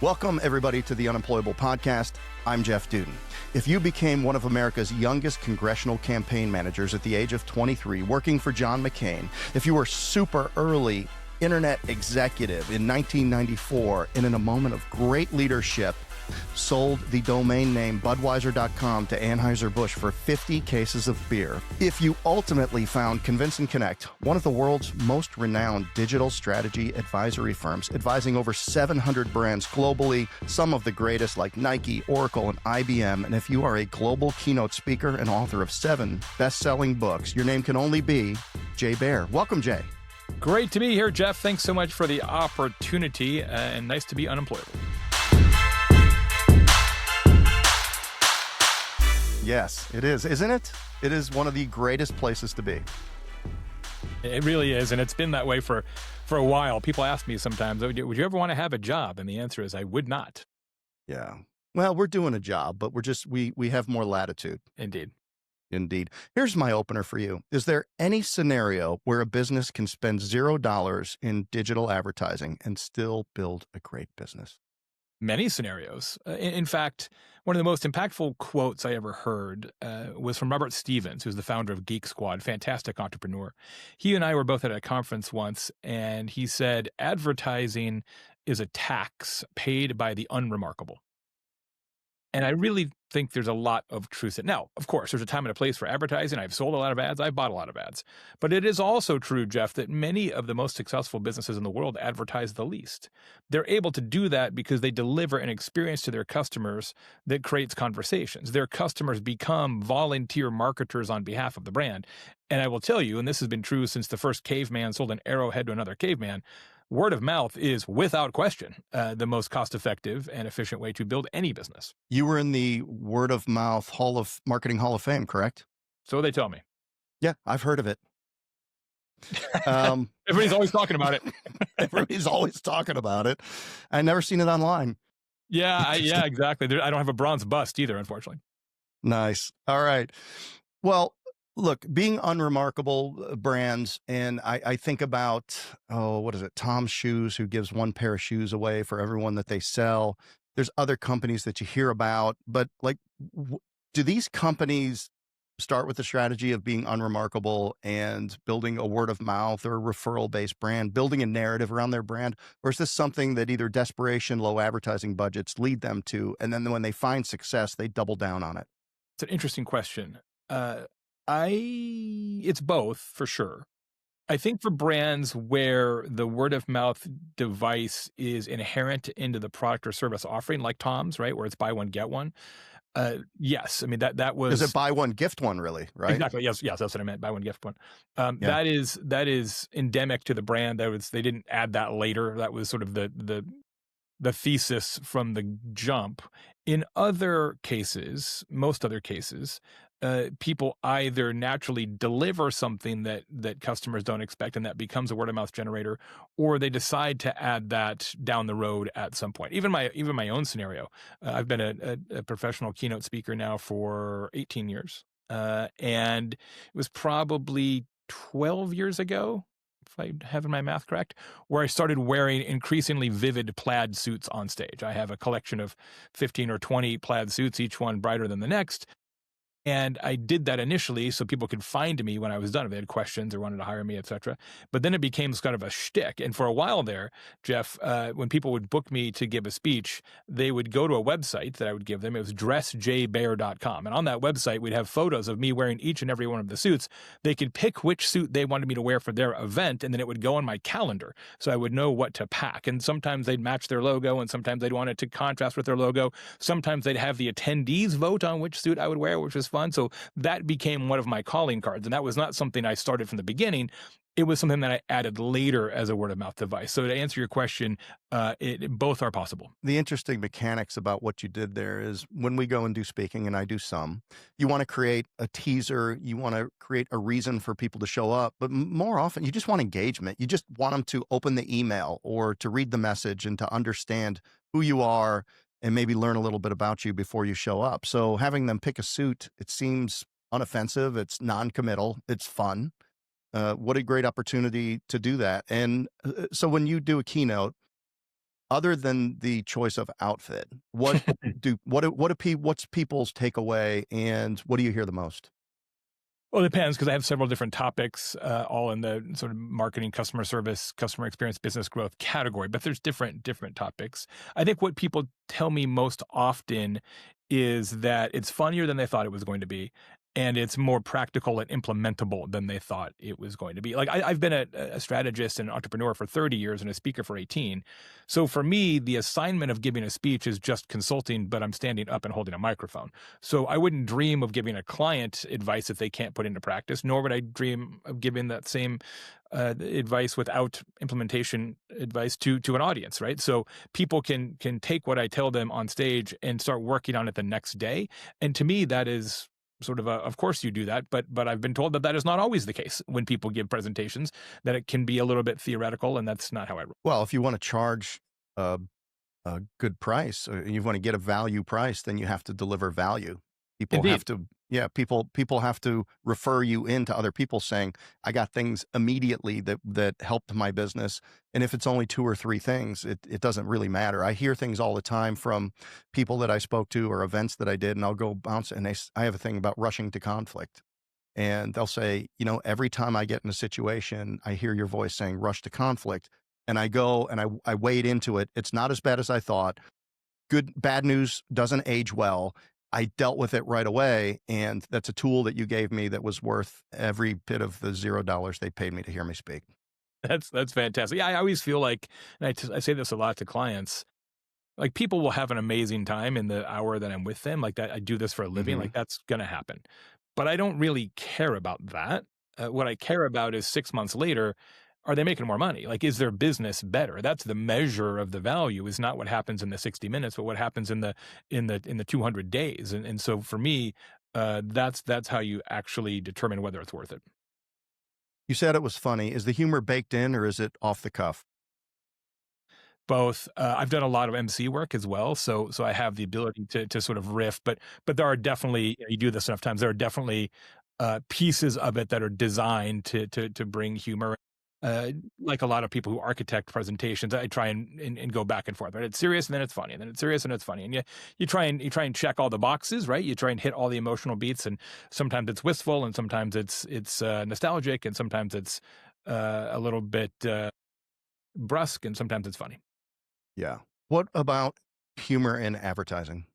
Welcome, everybody, to the Unemployable Podcast. I'm Jeff Dudan. If you became one of America's youngest congressional campaign managers at the age of 23, working for John McCain, if you were super early internet executive in 1994, and in a moment of great leadership, sold the domain name Budweiser.com to Anheuser-Busch for 50 cases of beer. If you ultimately found Convince and Connect, one of the world's most renowned digital strategy advisory firms, advising over 700 brands globally, some of the greatest like Nike, Oracle, and IBM. And if you are a global keynote speaker and author of 7 best-selling books, your name can only be Jay Baer. Welcome, Jay. Great to be here, Jeff. Thanks so much for the opportunity, and nice to be unemployable. Yes, it is, isn't it? It is one of the greatest places to be. It really is, and it's been that way for a while. People ask me sometimes, would you ever want to have a job? And the answer is I would not. Yeah. Well, we're doing a job, but we have more latitude. Indeed. Here's my opener for you. Is there any scenario where a business can spend $0 in digital advertising and still build a great business? Many scenarios. In fact, one of the most impactful quotes I ever heard was from Robert Stevens, who's the founder of Geek Squad, fantastic entrepreneur. He and I were both at a conference once, and he said, advertising is a tax paid by the unremarkable. And I really think there's a lot of truth in it. Now, of course, there's a time and a place for advertising. I've sold a lot of ads. I've bought a lot of ads. But it is also true, Jeff, that many of the most successful businesses in the world advertise the least. They're able to do that because they deliver an experience to their customers that creates conversations. Their customers become volunteer marketers on behalf of the brand. And I will tell you, and this has been true since the first caveman sold an arrowhead to another caveman, word of mouth is, without question, the most cost-effective and efficient way to build any business. You were in the word of mouth Marketing Hall of Fame, correct? So they tell me. Yeah, I've heard of it. Everybody's always talking about it. Everybody's always talking about it. I've never seen it online. Yeah, exactly. I don't have a bronze bust either, unfortunately. Nice. All right. Well, look, being unremarkable brands, and I think about, Tom's Shoes, who gives one pair of shoes away for everyone that they sell. There's other companies that you hear about, but do these companies start with the strategy of being unremarkable and building a word of mouth or referral-based brand, building a narrative around their brand? Or is this something that either desperation, low advertising budgets lead them to, and then when they find success, they double down on it? It's an interesting question. It's both, for sure. I think for brands where the word of mouth device is inherent into the product or service offering, like Tom's, right, where it's buy one, get one. Yes. I mean, that was... Is it buy one, gift one, really, right? Exactly. Yes, that's what I meant. Buy one, gift one. Yeah. That is endemic to the brand. They didn't add that later. That was sort of the thesis from the jump. In other cases, most other cases, people either naturally deliver something that customers don't expect, and that becomes a word of mouth generator, or they decide to add that down the road at some point. Even my own scenario, I've been a professional keynote speaker now for 18 years, and it was probably 12 years ago, if I have my math correct, where I started wearing increasingly vivid plaid suits on stage. I have a collection of 15 or 20 plaid suits, each one brighter than the next. And I did that initially so people could find me when I was done, if they had questions or wanted to hire me, et cetera. But then it became kind of a shtick. And for a while there, Jeff, when people would book me to give a speech, they would go to a website that I would give them. It was dressjaybaer.com. And on that website, we'd have photos of me wearing each and every one of the suits. They could pick which suit they wanted me to wear for their event, and then it would go on my calendar. So I would know what to pack. And sometimes they'd match their logo, and sometimes they'd want it to contrast with their logo. Sometimes they'd have the attendees vote on which suit I would wear, which was fun. So that became one of my calling cards. And that was not something I started from the beginning. It was something that I added later as a word of mouth device. So to answer your question, both are possible. The interesting mechanics about what you did there is when we go and do speaking, and I do some, you want to create a teaser, you want to create a reason for people to show up, but more often you just want engagement. You just want them to open the email or to read the message and to understand who you are and maybe learn a little bit about you before you show up. So having them pick a suit, it seems unoffensive, it's non-committal, it's fun. What a great opportunity to do that. And so when you do a keynote, Other than the choice of outfit, what's people's takeaway, and what do you hear the most? Well, it depends because I have several different topics, all in the sort of marketing, customer service, customer experience, business growth category. But there's different topics. I think what people tell me most often is that it's funnier than they thought it was going to be, and it's more practical and implementable than they thought it was going to be. Like I've been a strategist and entrepreneur for 30 years and a speaker for 18. So for me, the assignment of giving a speech is just consulting, but I'm standing up and holding a microphone. So I wouldn't dream of giving a client advice that they can't put into practice, nor would I dream of giving that same advice without implementation advice to an audience, right? So people can take what I tell them on stage and start working on it the next day. And to me, that is sort of of course you do that, but I've been told that that is not always the case when people give presentations, that it can be a little bit theoretical, and that's not how I roll. Well, if you want to charge a good price, or you want to get a value price, then you have to deliver value. People Indeed. have to, yeah, people have to refer you into other people saying, I got things immediately that helped my business. And if it's only 2 or 3 things, it doesn't really matter. I hear things all the time from people that I spoke to or events that I did, and I'll go bounce, and I have a thing about rushing to conflict. And they'll say, every time I get in a situation, I hear your voice saying rush to conflict. And I go and I wade into it. It's not as bad as I thought. Bad news doesn't age well. I dealt with it right away. And that's a tool that you gave me that was worth every bit of the $0 they paid me to hear me speak. That's fantastic. Yeah, I always feel like, and I say this a lot to clients, like people will have an amazing time in the hour that I'm with them. Like that, I do this for a living. Mhm. Like that's going to happen. But I don't really care about that. What I care about is 6 months later, are they making more money? Like, is their business better? That's the measure of the value. Is not what happens in the 60 minutes, but what happens in the 200 days. And so for me, that's how you actually determine whether it's worth it. You said it was funny. Is the humor baked in, or is it off the cuff? Both. I've done a lot of MC work as well, so I have the ability to sort of riff, but there are definitely, you do this enough times, there are definitely pieces of it that are designed to bring humor. Like a lot of people who architect presentations, I try and go back and forth. Right, it's serious and then it's funny, and then it's serious and it's funny, and you try and check all the boxes, right? You try and hit all the emotional beats, and sometimes it's wistful, and sometimes it's nostalgic, and sometimes it's a little bit brusque, and sometimes it's funny. Yeah. What about humor in advertising?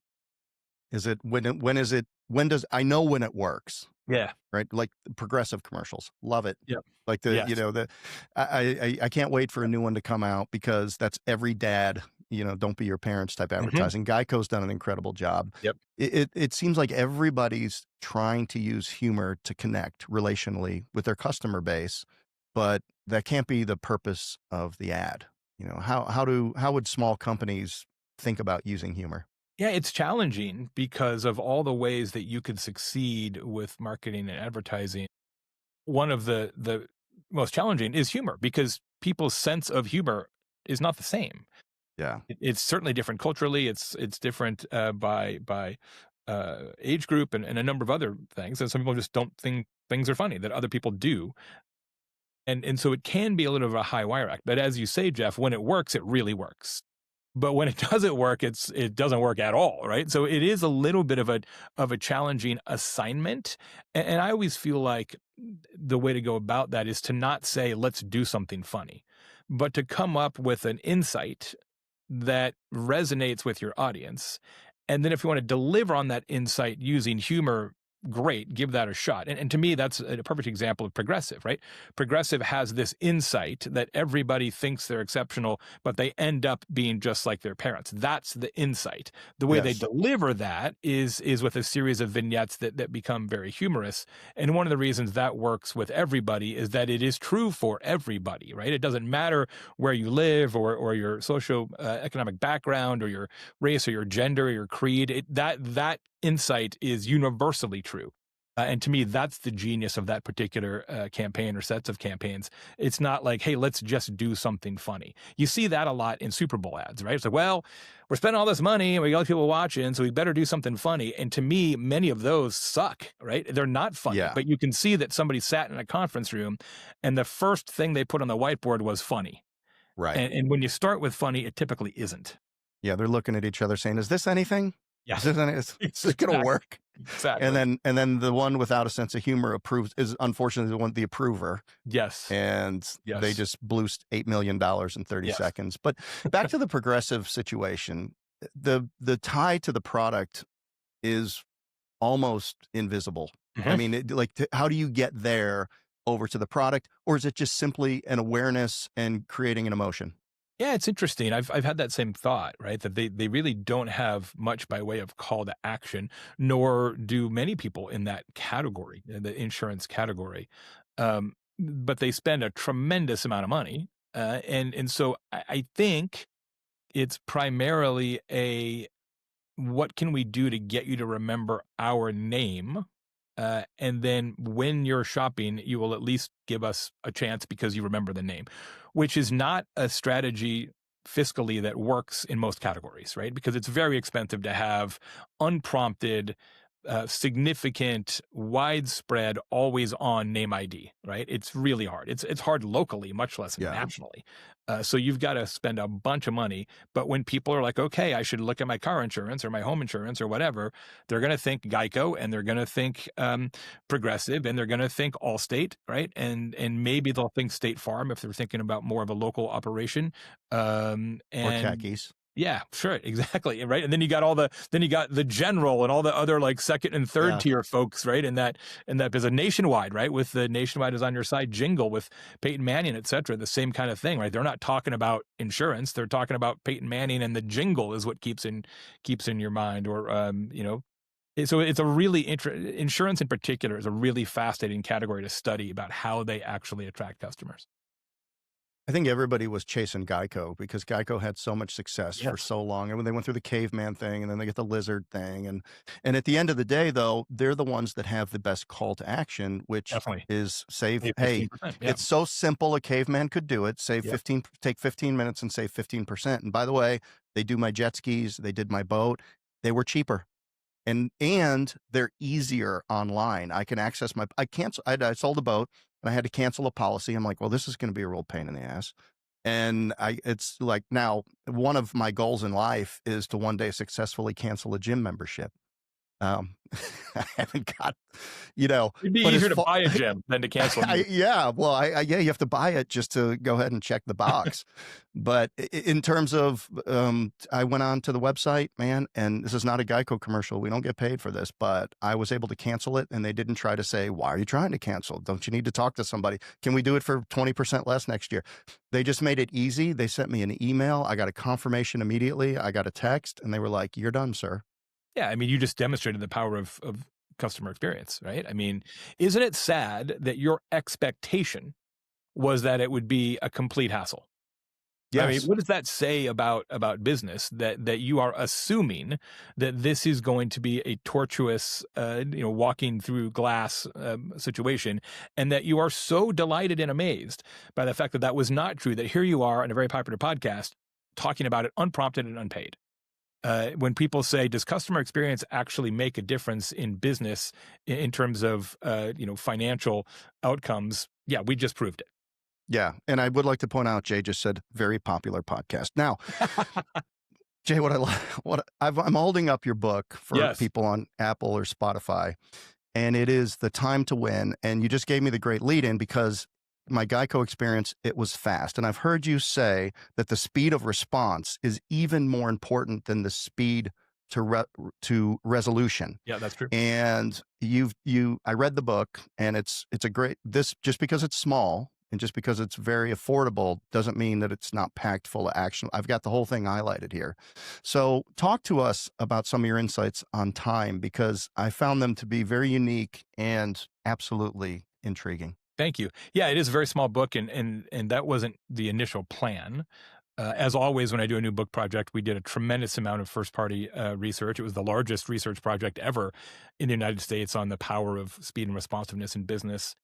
Is it when does I know when it works, Yeah. right? Like the progressive commercials, love it. Yep. Like Yes. I can't wait for a new one to come out, because that's every dad, don't be your parents type advertising. Geico's done an incredible job. Yep. It seems like everybody's trying to use humor to connect relationally with their customer base, but that can't be the purpose of the ad. How would small companies think about using humor? Yeah, it's challenging because of all the ways that you could succeed with marketing and advertising. One of the most challenging is humor, because people's sense of humor is not the same. Yeah. It's certainly different culturally. It's different by age group and a number of other things. And some people just don't think things are funny that other people do. And so it can be a little of a high wire act. But as you say, Jeff, when it works, it really works. But when it doesn't work, it doesn't work at all, right? So it is a little bit of a challenging assignment. And I always feel like the way to go about that is to not say, let's do something funny, but to come up with an insight that resonates with your audience. And then if you want to deliver on that insight using humor, great, give that a shot. And to me, that's a perfect example of Progressive, right? Progressive has this insight that everybody thinks they're exceptional, but they end up being just like their parents. That's the insight. The way they Yes. deliver that is with a series of vignettes that become very humorous. And one of the reasons that works with everybody is that it is true for everybody, right? It doesn't matter where you live or your social economic background or your race or your gender or your creed. That insight is universally true. And to me, that's the genius of that particular campaign or sets of campaigns. It's not like, hey, let's just do something funny. You see that a lot in Super Bowl ads, right? It's like, well, we're spending all this money and we got people watching, so we better do something funny. And to me, many of those suck, right? They're not funny, Yeah. but you can see that somebody sat in a conference room and the first thing they put on the whiteboard was funny. Right. And when you start with funny, it typically isn't. Yeah, they're looking at each other saying, "Is this anything? Yeah, Is this going to work?" And exactly. then the one without a sense of humor approves is unfortunately the approver, Yes, and they yes, just blew $8 million in 30 yes. seconds. But back to the progressive situation, the tie to the product is almost invisible. I Mhm. mean, how do you get there over to the product, or is it just simply an awareness and creating an emotion? Yeah, it's interesting. I've had that same thought, right? That they really don't have much by way of call to action, nor do many people in that category, in the insurance category. But they spend a tremendous amount of money, and so I think it's primarily a what can we do to get you to remember our name? And then when you're shopping, you will at least give us a chance because you remember the name, which is not a strategy fiscally that works in most categories, right? Because it's very expensive to have unprompted, significant, widespread, always on name ID, right? It's really hard. It's hard locally, much less Yeah. nationally. So you've got to spend a bunch of money. But when people are like, okay, I should look at my car insurance or my home insurance or whatever, they're going to think Geico and they're going to think Progressive and they're going to think Allstate, right? And maybe they'll think State Farm if they're thinking about more of a local operation. Or And khakis. yeah, sure, exactly, right. And then you got the general and all the other like second and third Yeah. tier folks, right? And that there's a Nationwide, right? With the Nationwide is on your side jingle with Peyton Manning, et cetera. The same kind of thing, right? They're not talking about insurance; they're talking about Peyton Manning, and the jingle is what keeps in your mind, or So it's a really insurance in particular is a really fascinating category to study about how they actually attract customers. I think everybody was chasing Geico because Geico had so much success for Yes, so long. And when they went through the caveman thing and then they get the lizard thing. And at the end of the day, though, they're the ones that have the best call to action, which definitely. is save. Maybe Hey, 15%. Yeah. it's so simple. A caveman could do it. Yep. Take 15 minutes and save 15%. And by the way, they do my jet skis. They did my boat. They were cheaper. And they're easier online. I can access I sold a boat and I had to cancel a policy. I'm like, well, this is going to be a real pain in the ass. And it's like now one of my goals in life is to one day successfully cancel a gym membership. I haven't got, It'd be but as easier to far, buy a gym than to cancel a membership. yeah, well, yeah, you have to buy it just to go ahead and check the box. But in terms of, I went on to the website, man, and this is not a Geico commercial. We don't get paid for this, but I was able to cancel it. And they didn't try to say, why are you trying to cancel? Don't you need to talk to somebody? Can we do it for 20% less next year? They just made it easy. They sent me an email. I got a confirmation immediately. I got a text and they were like, you're done, sir. Yeah, I mean, you just demonstrated the power of customer experience, right? I mean, isn't it sad that your expectation was that it would be a complete hassle? I mean, Yes. what does that say about business that you are assuming that this is going to be a tortuous, walking through glass situation, and that you are so delighted and amazed by the fact that that was not true? That here you are on a very popular podcast talking about it unprompted and unpaid. When people say, "Does customer experience actually make a difference in business in terms of financial outcomes?" Yeah, we just proved it. Yeah. And I would like to point out, Jay just said very popular podcast. Now, Jay, I'm holding up your book for Yes. people on Apple or Spotify, and it is The Time to Win. And you just gave me the great lead in because my Geico experience, it was fast. And I've heard you say that the speed of response is even more important than the speed to resolution. Yeah, that's true. And I read the book and it's a great, this just because it's small and just because it's very affordable doesn't mean that it's not packed full of action. I've got the whole thing highlighted here. So talk to us about some of your insights on time, because I found them to be very unique and absolutely intriguing. Thank you. Yeah, it is a very small book, and that wasn't the initial plan. As always, when I do a new book project, we did a tremendous amount of first-party research. It was the largest research project ever in the United States on the power of speed and responsiveness in business.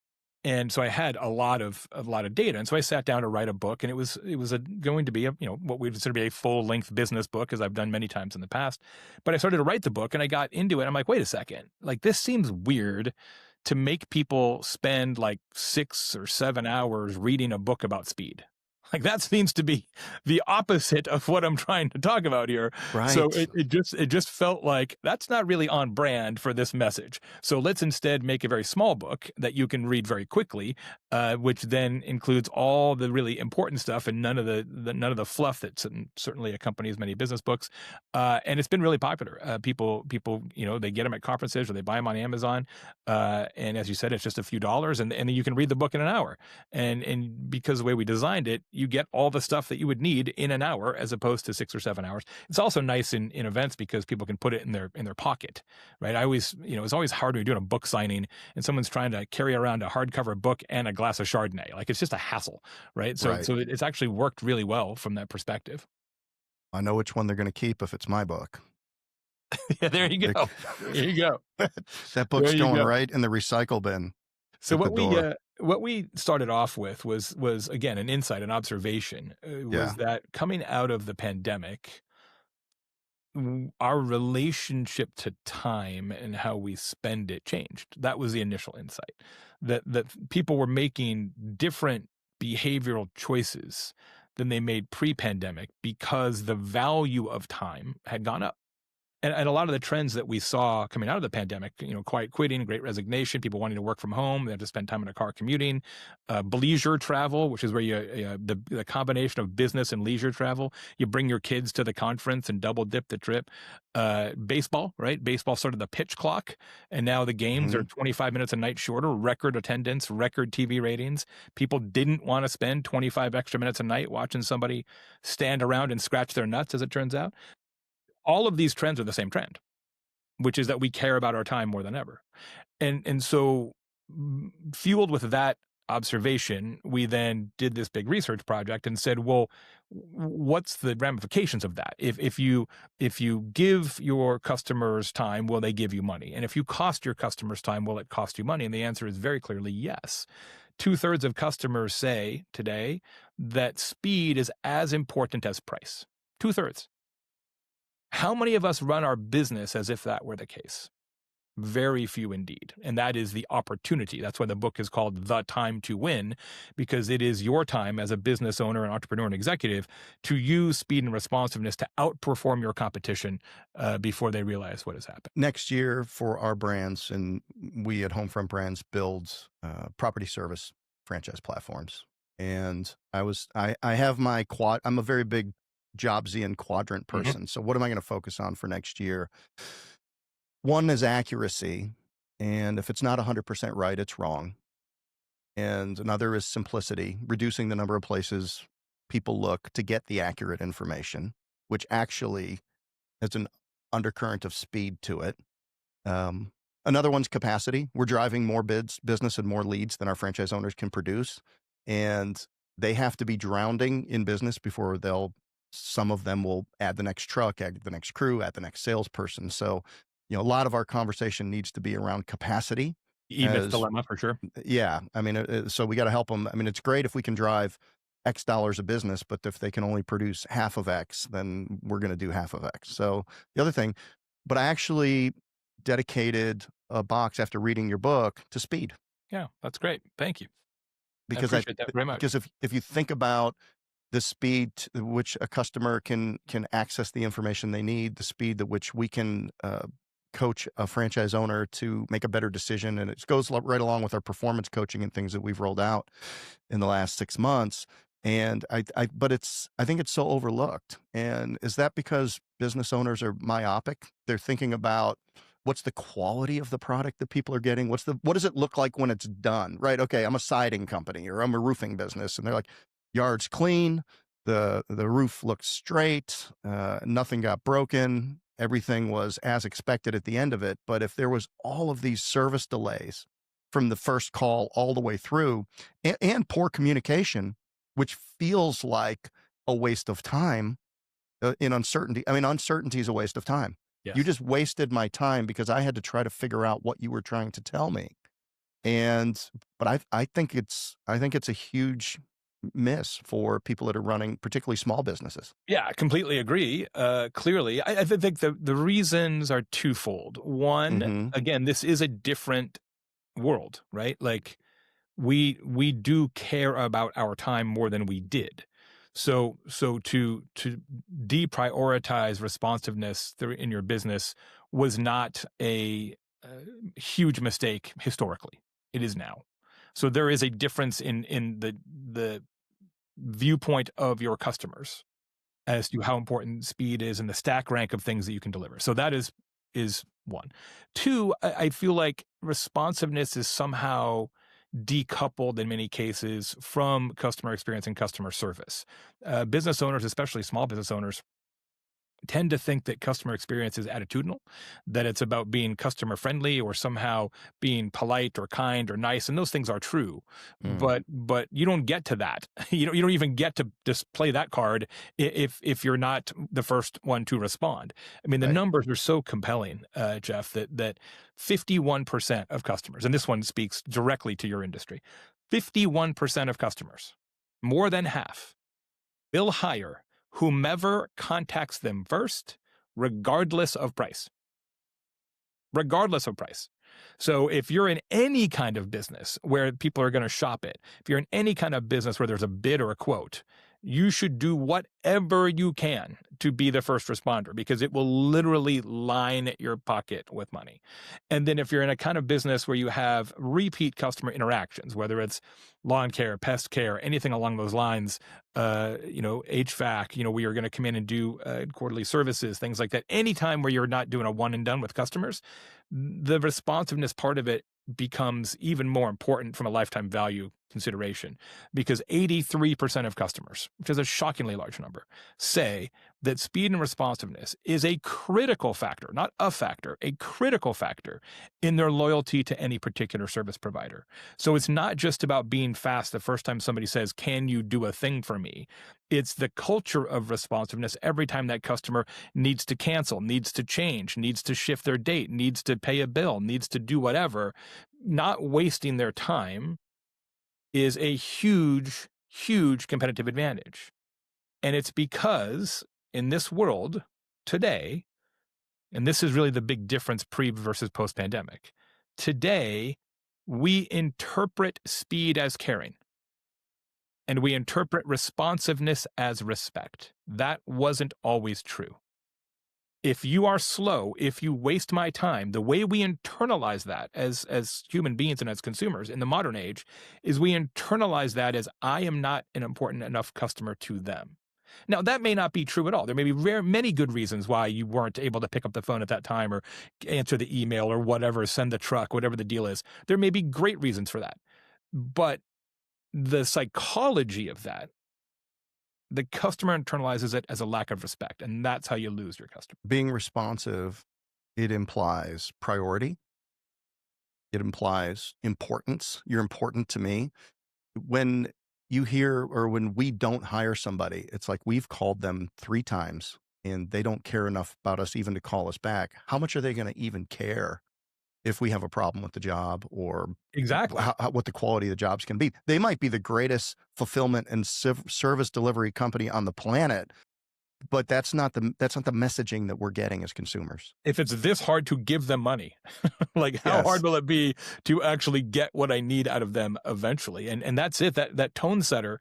And so I had a lot of data, and so I sat down to write a book, and it was going to be what we would consider to be a full-length business book, as I've done many times in the past. But I started to write the book, and I got into it. I'm like, wait a second, like this seems weird to make people spend like 6 or 7 hours reading a book about speed. Like that seems to be the opposite of what I'm trying to talk about here. So Right. it just felt like that's not really on brand for this message. So let's instead make a very small book that you can read very quickly, which then includes all the really important stuff and none of the fluff that certainly accompanies many business books. And it's been really popular. People, they get them at conferences or they buy them on Amazon. And as you said, it's just a few dollars, and you can read the book in an hour. And because the way we designed it, you get all the stuff that you would need in an hour as opposed to 6 or 7 hours. It's also nice in events because people can put it in their pocket, right? I always, it's always hard when you're doing a book signing and someone's trying to carry around a hardcover book and a glass of Chardonnay. Like it's just a hassle, right? So Right. it's actually worked really well from that perspective. I know which one they're going to keep if it's my book. Yeah, there you go. There you go. That book's There you going go. right in the recycle bin. So at the door. what we started off with was again an insight, an observation, Yeah. was that coming out of the pandemic, our relationship to time and how we spend it changed. That was the initial insight, that people were making different behavioral choices than they made pre-pandemic because the value of time had gone up. And a lot of the trends that we saw coming out of the pandemic, quiet quitting, great resignation, people wanting to work from home, they have to spend time in a car commuting, leisure travel, which is where the combination of business and leisure travel, you bring your kids to the conference and double dip the trip. Baseball, right? Baseball started the pitch clock, and now the games are 25 minutes a night shorter, record attendance, record TV ratings. People didn't want to spend 25 extra minutes a night watching somebody stand around and scratch their nuts, as it turns out. All of these trends are the same trend, which is that we care about our time more than ever. And so fueled with that observation, we then did this big research project and said, well, what's the ramifications of that? If you give your customers time, will they give you money? And if you cost your customers time, will it cost you money? And the answer is very clearly yes. 2/3 of customers say today that speed is as important as price. 2/3. How many of us run our business as if that were the case? Very few indeed. And that is the opportunity. That's why the book is called The Time to Win, because it is your time as a business owner, an entrepreneur, and executive to use speed and responsiveness to outperform your competition before they realize what has happened. Next year for our brands, and we at Homefront Brands build property service franchise platforms. And I have my I'm a very big Jobsian quadrant person. So what am I going to focus on for next year? One is accuracy. And if it's not 100% right, it's wrong. And another is simplicity, reducing the number of places people look to get the accurate information, which actually has an undercurrent of speed to it. Another one's capacity. We're driving more business and more leads than our franchise owners can produce. And they have to be drowning in business before some of them will add the next truck, add the next crew, add the next salesperson. So, a lot of our conversation needs to be around capacity. E-Myth dilemma, for sure. Yeah. I mean, so we got to help them. I mean, it's great if we can drive X dollars of business, but if they can only produce half of X, then we're going to do half of X. So the other thing, but I actually dedicated a box after reading your book to speed. Yeah, that's great. Thank you. Because I appreciate that very much. Because if you think about the speed at which a customer can access the information they need, the speed at which we can coach a franchise owner to make a better decision, and it goes right along with our performance coaching and things that we've rolled out in the last 6 months. And I think it's so overlooked. And is that because business owners are myopic? They're thinking about what's the quality of the product that people are getting? What does it look like when it's done? Right? Okay, I'm a siding company or I'm a roofing business, and they're like, yard's clean, the roof looks straight, nothing got broken, everything was as expected at the end of it. But if there was all of these service delays from the first call all the way through, and poor communication, which feels like a waste of time in uncertainty. I mean, uncertainty is a waste of time. Yes. You just wasted my time because I had to try to figure out what you were trying to tell me. But I think it's a huge miss for people that are running particularly small businesses. Yeah, I completely agree. Clearly, I think the reasons are twofold. One, again, this is a different world, right? Like we do care about our time more than we did. So to deprioritize responsiveness in your business was not a huge mistake historically. It is now. So there is a difference in the viewpoint of your customers as to how important speed is and the stack rank of things that you can deliver. So that is one. Two, I feel like responsiveness is somehow decoupled in many cases from customer experience and customer service. Business owners, especially small business owners, tend to think that customer experience is attitudinal, that it's about being customer friendly or somehow being polite or kind or nice, and those things are true. Mm. But you don't get to that. You don't even get to just play that card if you're not the first one to respond. I mean, the Right. numbers are so compelling, Jeff, that 51% of customers, and this one speaks directly to your industry, 51% of customers, more than half, will hire whomever contacts them first, regardless of price. Regardless of price. So if you're in any kind of business where people are going to shop it, if you're in any kind of business where there's a bid or a quote, you should do whatever you can to be the first responder, because it will literally line your pocket with money. And then if you're in a kind of business where you have repeat customer interactions, whether it's lawn care, pest care, anything along those lines, HVAC, where you're going to come in and do quarterly services, things like that. Anytime where you're not doing a one and done with customers, the responsiveness part of it becomes even more important from a lifetime value consideration, because 83% of customers, which is a shockingly large number, say that speed and responsiveness is a critical factor, not a factor, a critical factor in their loyalty to any particular service provider. So it's not just about being fast the first time somebody says, "Can you do a thing for me?" It's the culture of responsiveness every time that customer needs to cancel, needs to change, needs to shift their date, needs to pay a bill, needs to do whatever. Not wasting their time is a huge, huge competitive advantage. And it's because in this world today, and this is really the big difference pre versus post pandemic, today we interpret speed as caring and we interpret responsiveness as respect. That wasn't always true. If you are slow, if you waste my time, the way we internalize that as human beings and as consumers in the modern age is we internalize that as I am not an important enough customer to them. Now, that may not be true at all. There may be many good reasons why you weren't able to pick up the phone at that time or answer the email or whatever, send the truck, whatever the deal is. There may be great reasons for that. But the psychology of that, the customer internalizes it as a lack of respect, and that's how you lose your customer. Being responsive, it implies priority. It implies importance. You're important to me. When you hear, or when we don't hire somebody, it's like we've called them 3 times and they don't care enough about us even to call us back. How much are they going to even care if we have a problem with the job, or Exactly. what the quality of the jobs can be? They might be the greatest fulfillment and service delivery company on the planet, but that's not the messaging that we're getting as consumers. If it's this hard to give them money, like how hard will it be to actually get what I need out of them eventually? And that's it. That tone setter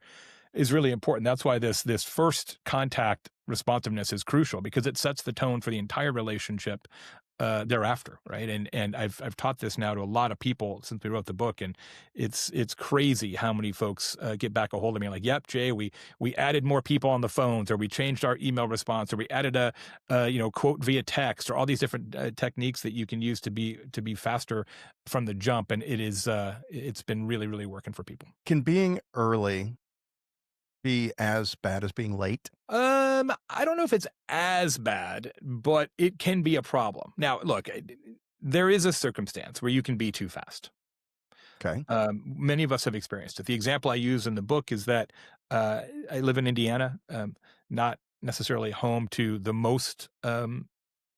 is really important. That's why this first contact responsiveness is crucial, because it sets the tone for the entire relationship thereafter, right? And I've taught this now to a lot of people since we wrote the book, and it's crazy how many folks get back a hold of me like, "Yep, Jay, we added more people on the phones, or we changed our email response, or we added a quote via text, or all these different techniques that you can use to be faster from the jump." And it's been really, really working for people. Can being early be as bad as being late? I don't know if it's as bad, but it can be a problem. Now, look, there is a circumstance where you can be too fast. Okay. Many of us have experienced it. The example I use in the book is that I live in Indiana, not necessarily home to the most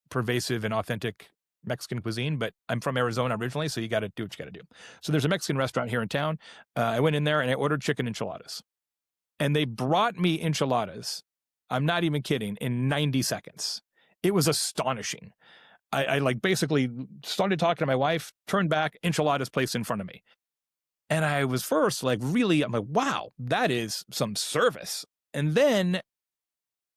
pervasive and authentic Mexican cuisine, but I'm from Arizona originally, so you got to do what you got to do. So there's a Mexican restaurant here in town. I went in there and I ordered chicken enchiladas. And they brought me enchiladas, I'm not even kidding, in 90 seconds. It was astonishing. I like basically started talking to my wife, turned back, enchiladas placed in front of me. And I was first like, really, I'm like, wow, that is some service. And then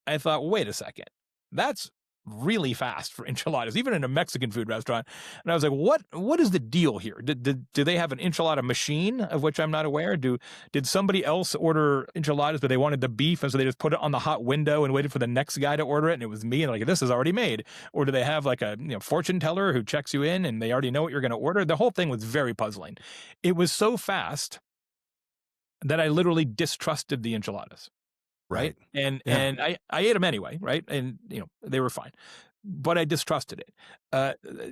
I thought, wait a second, that's really fast for enchiladas, even in a Mexican food restaurant. And I was like, what is the deal here? Do they have an enchilada machine of which I'm not aware? Did somebody else order enchiladas, but they wanted the beef, and so they just put it on the hot window and waited for the next guy to order it, and it was me, and like, this is already made? Or do they have like a fortune teller who checks you in and they already know what you're going to order? The whole thing was very puzzling. It was so fast that I literally distrusted the enchiladas. Right. And I ate them anyway. Right. And, they were fine, but I distrusted it.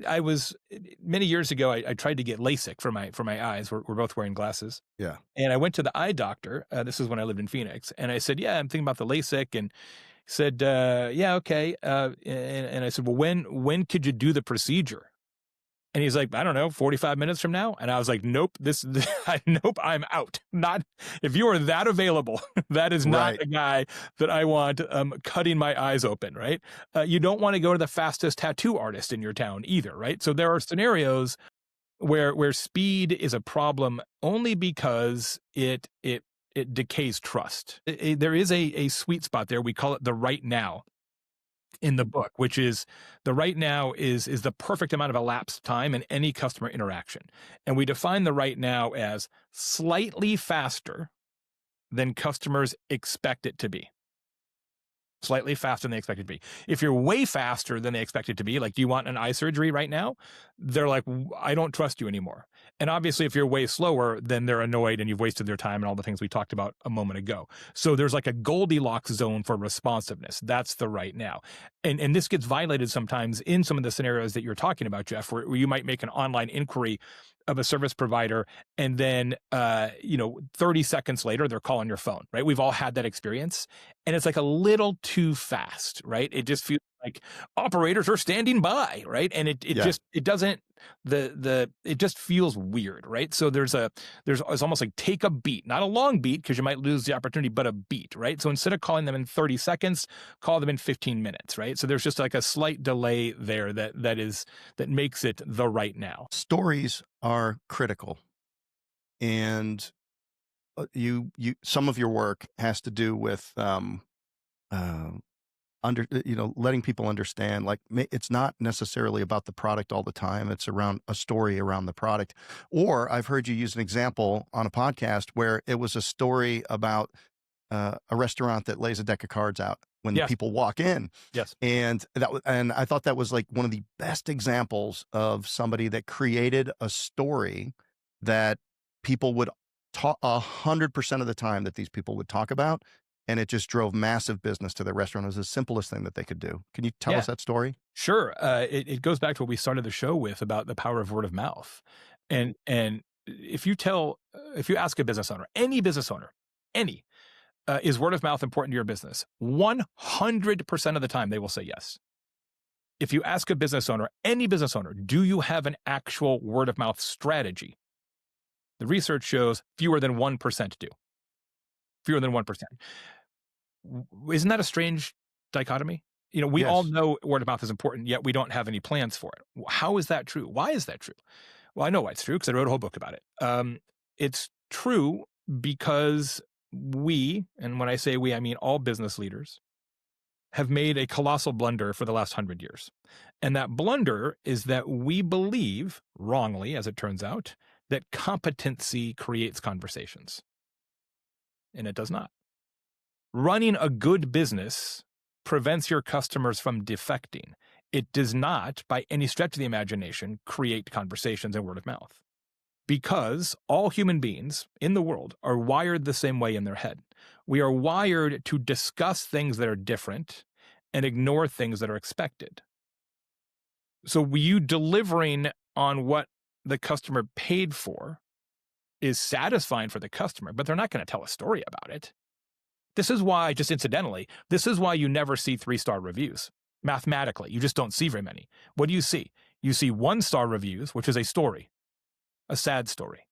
I was many years ago, I tried to get LASIK for my eyes. We're both wearing glasses. Yeah. And I went to the eye doctor. This is when I lived in Phoenix. And I said, yeah, I'm thinking about the LASIK. And he said, yeah, okay. And I said, well, when could you do the procedure? And he's like, I don't know, 45 minutes from now. And I was like, nope, nope, I'm out. Not if you are that available. That is not the guy that I want cutting my eyes open. Right. You don't want to go to the fastest tattoo artist in your town either. Right. So there are scenarios where speed is a problem only because it decays trust. There is a sweet spot there. We call it the right now in the book, which is the right now is the perfect amount of elapsed time in any customer interaction. And we define the right now as slightly faster than customers expect it to be. Slightly faster than they expect it to be. If you're way faster than they expect it to be, like, do you want an eye surgery right now? They're like, I don't trust you anymore. And obviously, if you're way slower, then they're annoyed and you've wasted their time and all the things we talked about a moment ago. So there's like a Goldilocks zone for responsiveness. That's the right now. And this gets violated sometimes in some of the scenarios that you're talking about, Jeff, where you might make an online inquiry of a service provider, and then 30 seconds later they're calling your phone, right? We've all had that experience, and it's like a little too fast, right? It just feels like operators are standing by, right? And it just feels weird, right? So it's almost like take a beat, not a long beat because you might lose the opportunity, but a beat, right? So instead of calling them in 30 seconds, call them in 15 minutes, right? So there's just like a slight delay there that makes it the right now. Stories are critical, and some of your work has to do with letting people understand, like, it's not necessarily about the product all the time. It's around a story around the product. Or I've heard you use an example on a podcast where it was a story about a restaurant that lays a deck of cards out when the people walk in. Yes. And I thought that was like one of the best examples of somebody that created a story that people would talk 100% of the time that these people would talk about. And it just drove massive business to their restaurant. It was the simplest thing that they could do. Can you tell us that story? Sure. It goes back to what we started the show with about the power of word of mouth. And if you ask a business owner, any business owner, is word of mouth important to your business? 100% of the time, they will say yes. If you ask a business owner, any business owner, do you have an actual word of mouth strategy? The research shows fewer than 1% do. Fewer than 1%. Isn't that a strange dichotomy? We all know word of mouth is important, yet we don't have any plans for it. How is that true? Why is that true? Well, I know why it's true because I wrote a whole book about it. It's true because we, and when I say we, I mean all business leaders, have made a colossal blunder for the last 100 years. And that blunder is that we believe, wrongly as it turns out, that competency creates conversations. And it does not. Running a good business prevents your customers from defecting. It does not, by any stretch of the imagination, create conversations and word of mouth. Because all human beings in the world are wired the same way in their head. We are wired to discuss things that are different and ignore things that are expected. So you delivering on what the customer paid for is satisfying for the customer, but they're not going to tell a story about it. This is why, just incidentally, this is why you never see 3-star reviews. Mathematically, you just don't see very many. What do you see? You see 1-star reviews, which is a story, a sad story.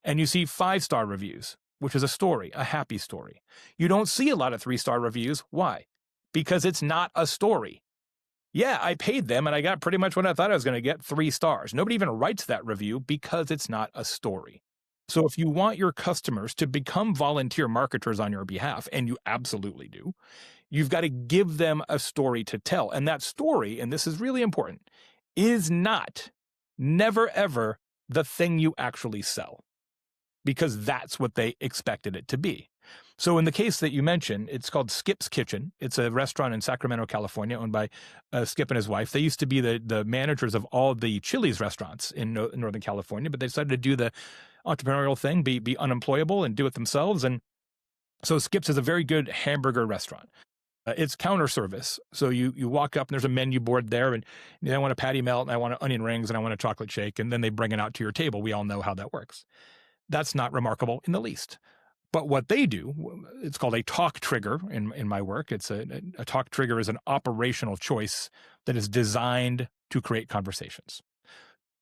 And you see 5-star reviews, which is a story, a happy story. You don't see a lot of 3-star reviews. Why? Because it's not a story. Yeah, I paid them and I got pretty much what I thought I was going to get, 3 stars. Nobody even writes that review because it's not a story. So if you want your customers to become volunteer marketers on your behalf, and you absolutely do, you've got to give them a story to tell. And that story, and this is really important, is not, never ever, the thing you actually sell, because that's what they expected it to be. So in the case that you mentioned, it's called Skip's Kitchen. It's a restaurant in Sacramento, California, owned by Skip and his wife. They used to be the managers of all the Chili's restaurants in Northern California, but they decided to do the entrepreneurial thing, be unemployable and do it themselves. And so Skip's is a very good hamburger restaurant. It's counter service. So you walk up and there's a menu board there, and I want a patty melt, and I want onion rings, and I want a chocolate shake, and then they bring it out to your table. We all know how that works. That's not remarkable in the least. But what they do, it's called a talk trigger in my work. It's a talk trigger is an operational choice that is designed to create conversations.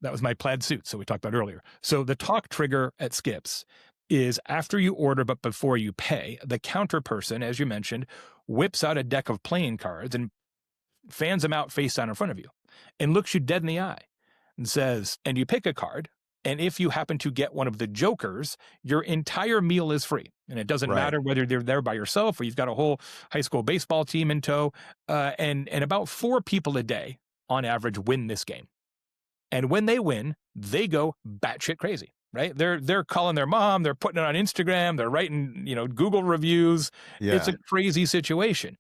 That was my plaid suit, so we talked about earlier. So the talk trigger at Skips is after you order but before you pay, the counter person, as you mentioned, whips out a deck of playing cards and fans them out face down in front of you and looks you dead in the eye and says, and you pick a card, and if you happen to get one of the jokers, your entire meal is free. And it doesn't matter whether you're there by yourself or you've got a whole high school baseball team in tow. And about 4 people a day, on average, win this game. And when they win, they go batshit crazy, right? They're calling their mom, they're putting it on Instagram, they're writing, Google reviews. Yeah. It's a crazy situation.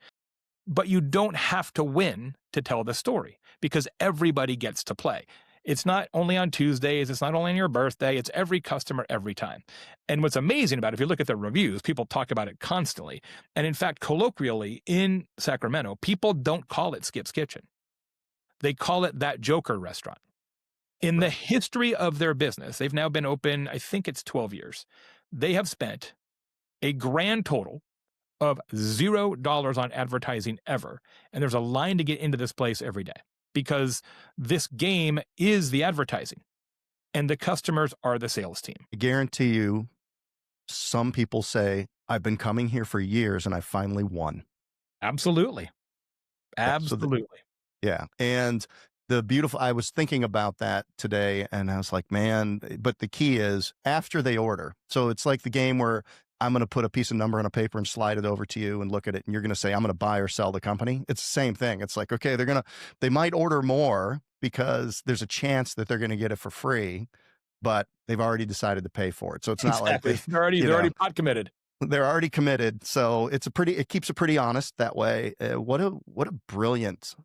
But you don't have to win to tell the story, because everybody gets to play. It's not only on Tuesdays, it's not only on your birthday, it's every customer every time. And what's amazing about it, if you look at the reviews, people talk about it constantly. And in fact, colloquially in Sacramento, people don't call it Skip's Kitchen. They call it that Joker restaurant. In the history of their business, they've now been open, I think it's 12 years. They have spent a grand total of $0 on advertising ever. And there's a line to get into this place every day, because this game is the advertising and the customers are the sales team. I guarantee you, some people say, I've been coming here for years and I finally won. Absolutely. Absolutely. Yeah. And I was thinking about that today, and I was like, man, but the key is after they order. So it's like the game where I'm going to put a piece of number on a paper and slide it over to you and look at it, and you're going to say, I'm going to buy or sell the company. It's the same thing. It's like, okay, they might order more because there's a chance that they're going to get it for free, but they've already decided to pay for it. So it's not like they're already pot committed. They're already committed. So it keeps it pretty honest that way. What a brilliant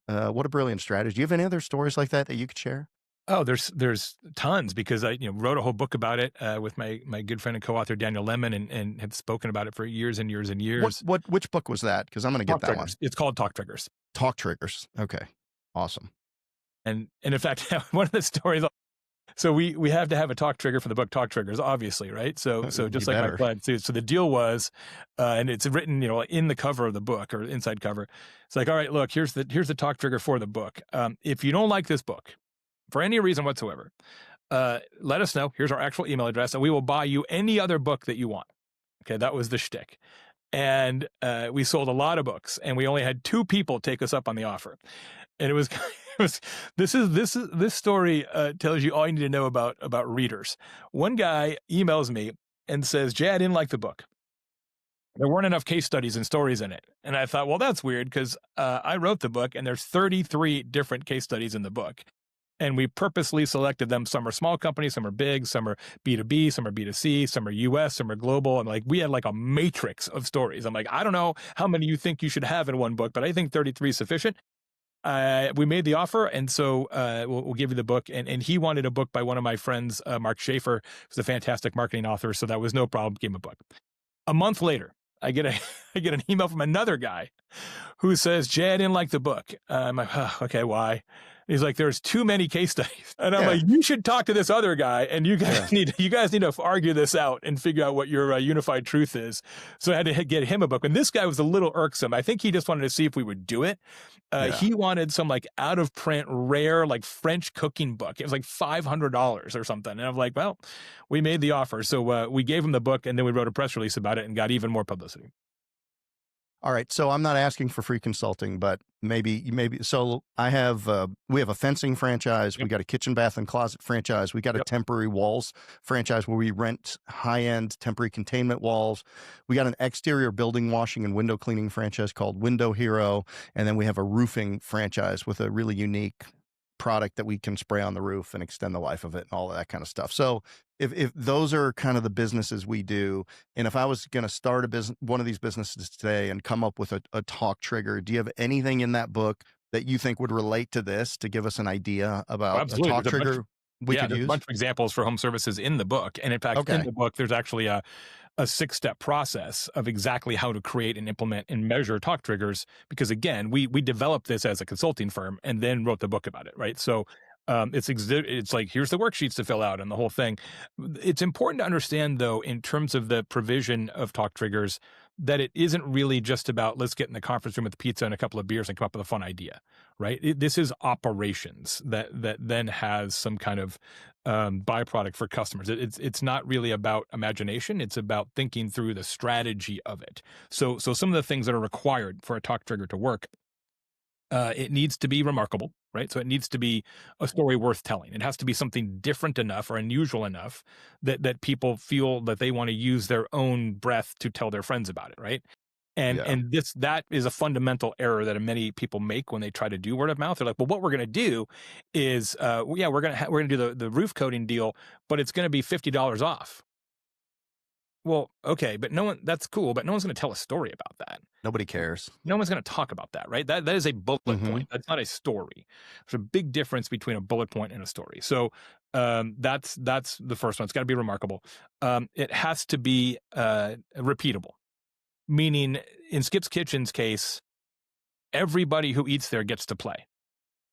strategy. Do you have any other stories like that you could share? Oh, there's tons, because I wrote a whole book about it with my good friend and co-author Daniel Lemon, and have spoken about it for years and years and years. Which book was that? Because I'm going to get that one. It's called Talk Triggers. Talk Triggers. Okay, awesome. And in fact, one of the stories. So we have to have a talk trigger for the book Talk Triggers, obviously, right? So just like my plan. So the deal was, and it's written, in the cover of the book or inside cover. It's like, all right, look, here's the talk trigger for the book. If you don't like this book, for any reason whatsoever, let us know. Here's our actual email address, and we will buy you any other book that you want. Okay, that was the shtick. And we sold a lot of books, and we only had 2 people take us up on the offer. And it was this story tells you all you need to know about readers. One guy emails me and says, Jay, I didn't like the book. There weren't enough case studies and stories in it. And I thought, well, that's weird, because I wrote the book and there's 33 different case studies in the book. And we purposely selected them. Some are small companies, some are big, some are B2B, some are B2C, some are US, some are global. And we had a matrix of stories. I'm like, I don't know how many you think you should have in one book, but I think 33 is sufficient. We made the offer, and so we'll give you the book. And he wanted a book by one of my friends, Mark Schaefer, who's a fantastic marketing author. So that was no problem. Gave him a book. A month later, I get an email from another guy who says, Jay, I didn't like the book. I'm like, oh, okay, why? He's like, there's too many case studies. And I'm like, you should talk to this other guy, and you guys need to argue this out and figure out what your unified truth is. So I had to get him a book. And this guy was a little irksome. I think he just wanted to see if we would do it. He wanted some out of print, rare, French cooking book. It was $500 or something. And I'm like, well, we made the offer. So we gave him the book, and then we wrote a press release about it and got even more publicity. All right, so I'm not asking for free consulting, but maybe. So we have a fencing franchise, we Yep. got a kitchen, bath, and closet franchise, we got a Yep. temporary walls franchise where we rent high-end temporary containment walls. We got an exterior building washing and window cleaning franchise called Window Hero, and then we have a roofing franchise with a really unique product that we can spray on the roof and extend the life of it and all of that kind of stuff. So if those are kind of the businesses we do, and if I was going to start one of these businesses today and come up with a talk trigger, do you have anything in that book that you think would relate to this to give us an idea about a Absolutely. talk trigger we could There's a use? bunch of examples for home services in the book. And in fact, in Okay. the book, there's actually a 6-step process of exactly how to create and implement and measure talk triggers. Because again, we developed this as a consulting firm and then wrote the book about it, right? So it's like, here's the worksheets to fill out and the whole thing. It's important to understand, though, in terms of the provision of talk triggers, that it isn't really just about let's get in the conference room with pizza and a couple of beers and come up with a fun idea, right? This is operations that then has some kind of byproduct for customers. It's not really about imagination. It's about thinking through the strategy of it. So some of the things that are required for a talk trigger to work, it needs to be remarkable, right? So it needs to be a story worth telling. It has to be something different enough or unusual enough that people feel that they want to use their own breath to tell their friends about it, right? Yeah. And that is a fundamental error that many people make when they try to do word of mouth. They're like, well, what we're going to do is, we're going to do the roof coating deal, but it's going to be $50 off. Well, okay, but that's cool, but no one's going to tell a story about that. Nobody cares. No one's going to talk about that, right? That is a bullet point. That's not a story. There's a big difference between a bullet point and a story. So that's the first one. It's got to be remarkable. It has to be repeatable, meaning in Skip's Kitchen's case, everybody who eats there gets to play.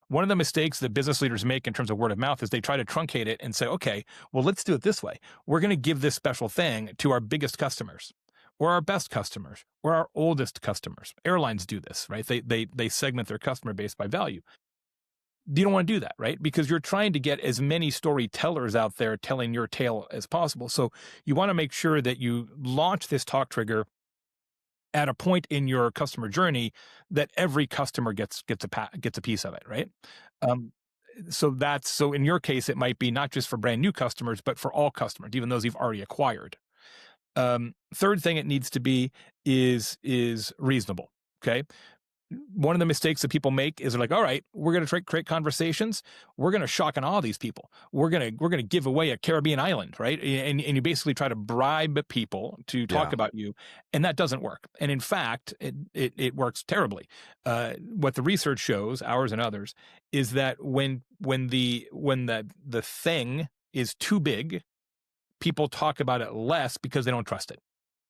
One of the mistakes that business leaders make in terms of word of mouth is they try to truncate it and say, okay, well, let's do it this way. We're going to give this special thing to our biggest customers or our best customers or our oldest customers. Airlines do this, right? They segment their customer base by value. You don't want to do that, right? Because you're trying to get as many storytellers out there telling your tale as possible. So you want to make sure that you launch this talk trigger at a point in your customer journey that every customer gets a piece of it, right? So in your case, it might be not just for brand new customers, but for all customers, even those you've already acquired. Third thing it needs to be is reasonable. Okay. One of the mistakes that people make is they're like, all right, we're going to create conversations. We're going to shock and awe these people. We're going to give away a Caribbean island, right? And you basically try to bribe people to talk about you, and that doesn't work. And in fact, it works terribly. What the research shows, ours and others, is that when the thing is too big, people talk about it less because they don't trust it.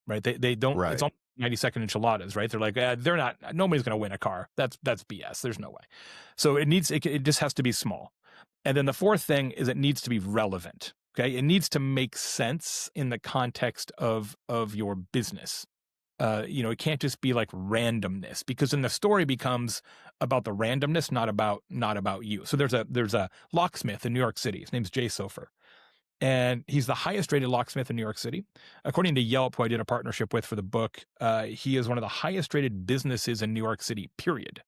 Right. They don't, Right. It's almost 90-second enchiladas, right? They're like, nobody's going to win a car. That's BS. There's no way. So it just has to be small. And then the fourth thing is it needs to be relevant. Okay. It needs to make sense in the context of your business. It can't just be like randomness, because then the story becomes about the randomness, not about you. So there's a locksmith in New York City. His name's Jay Baer. And he's the highest rated locksmith in New York City. According to Yelp, who I did a partnership with for the book, he is one of the highest rated businesses in New York City, period,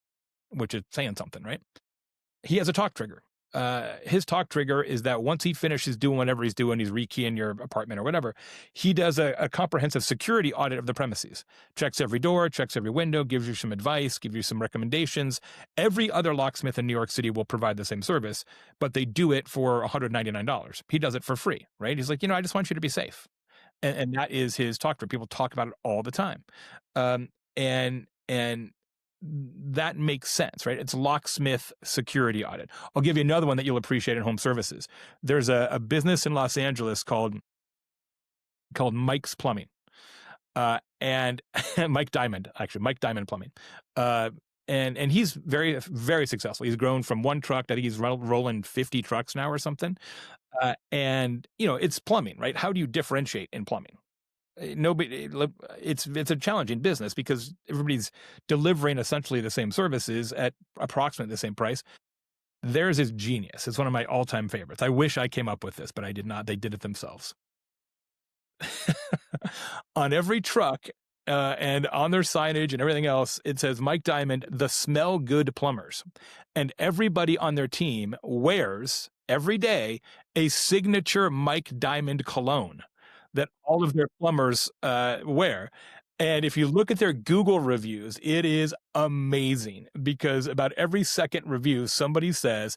which is saying something, right? He has a talk trigger. His talk trigger is that once he finishes doing whatever he's doing, he's rekeying your apartment or whatever, he does a comprehensive security audit of the premises, checks every door, checks every window, gives you some advice, gives you some recommendations. Every other locksmith in New York City will provide the same service, but they do it for $199. He does it for free, right? He's like, I just want you to be safe. And that is his talk trigger. People talk about it all the time. And that makes sense, right? It's locksmith security audit. I'll give you another one that you'll appreciate in home services. There's a business in Los Angeles called Mike's Plumbing, and Mike Diamond Plumbing. And he's very, very successful. He's grown from one truck. I think he's rolling 50 trucks now or something. And it's plumbing, right? How do you differentiate in plumbing? Nobody, it's a challenging business because everybody's delivering essentially the same services at approximately the same price. Theirs is genius. It's one of my all-time favorites. I wish I came up with this, but I did not. They did it themselves. On every truck and on their signage and everything else, it says Mike Diamond, the smell good plumbers. And everybody on their team wears every day a signature Mike Diamond cologne that all of their plumbers wear. And if you look at their Google reviews, it is amazing because about every second review, somebody says,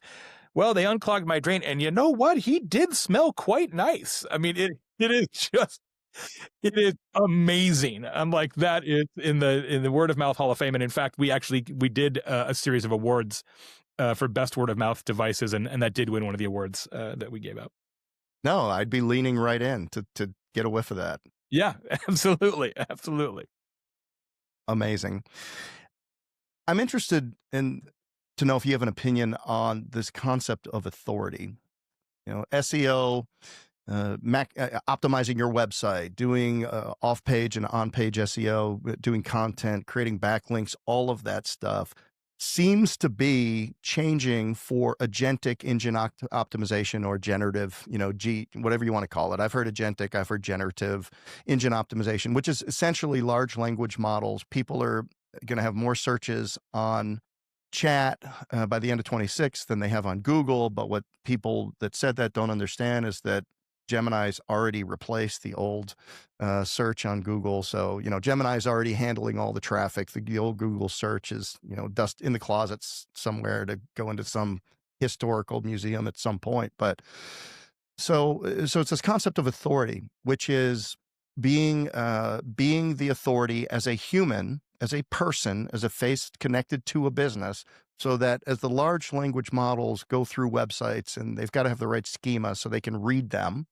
well, they unclogged my drain. And you know what? He did smell quite nice. I mean, it is just, it is amazing. I'm like, that is in the Word of Mouth Hall of Fame. And in fact, we did a series of awards for best word of mouth devices. And that did win one of the awards that we gave out. No, I'd be leaning right in to get a whiff of that. Yeah, absolutely. Absolutely. Amazing. I'm interested to know if you have an opinion on this concept of authority. SEO, optimizing your website, doing off-page and on-page SEO, doing content, creating backlinks, all of that stuff seems to be changing for agentic engine optimization or generative, whatever you want to call it. I've heard agentic, I've heard generative engine optimization, which is essentially large language models. People are going to have more searches on chat by the end of 26 than they have on Google. But what people that said that don't understand is that Gemini's already replaced the old search on Google. So, Gemini's already handling all the traffic. The old Google search is, dust in the closets somewhere to go into some historical museum at some point. But so it's this concept of authority, which is being the authority as a human, as a person, as a face connected to a business, so that as the large language models go through websites, and they've got to have the right schema so they can read them,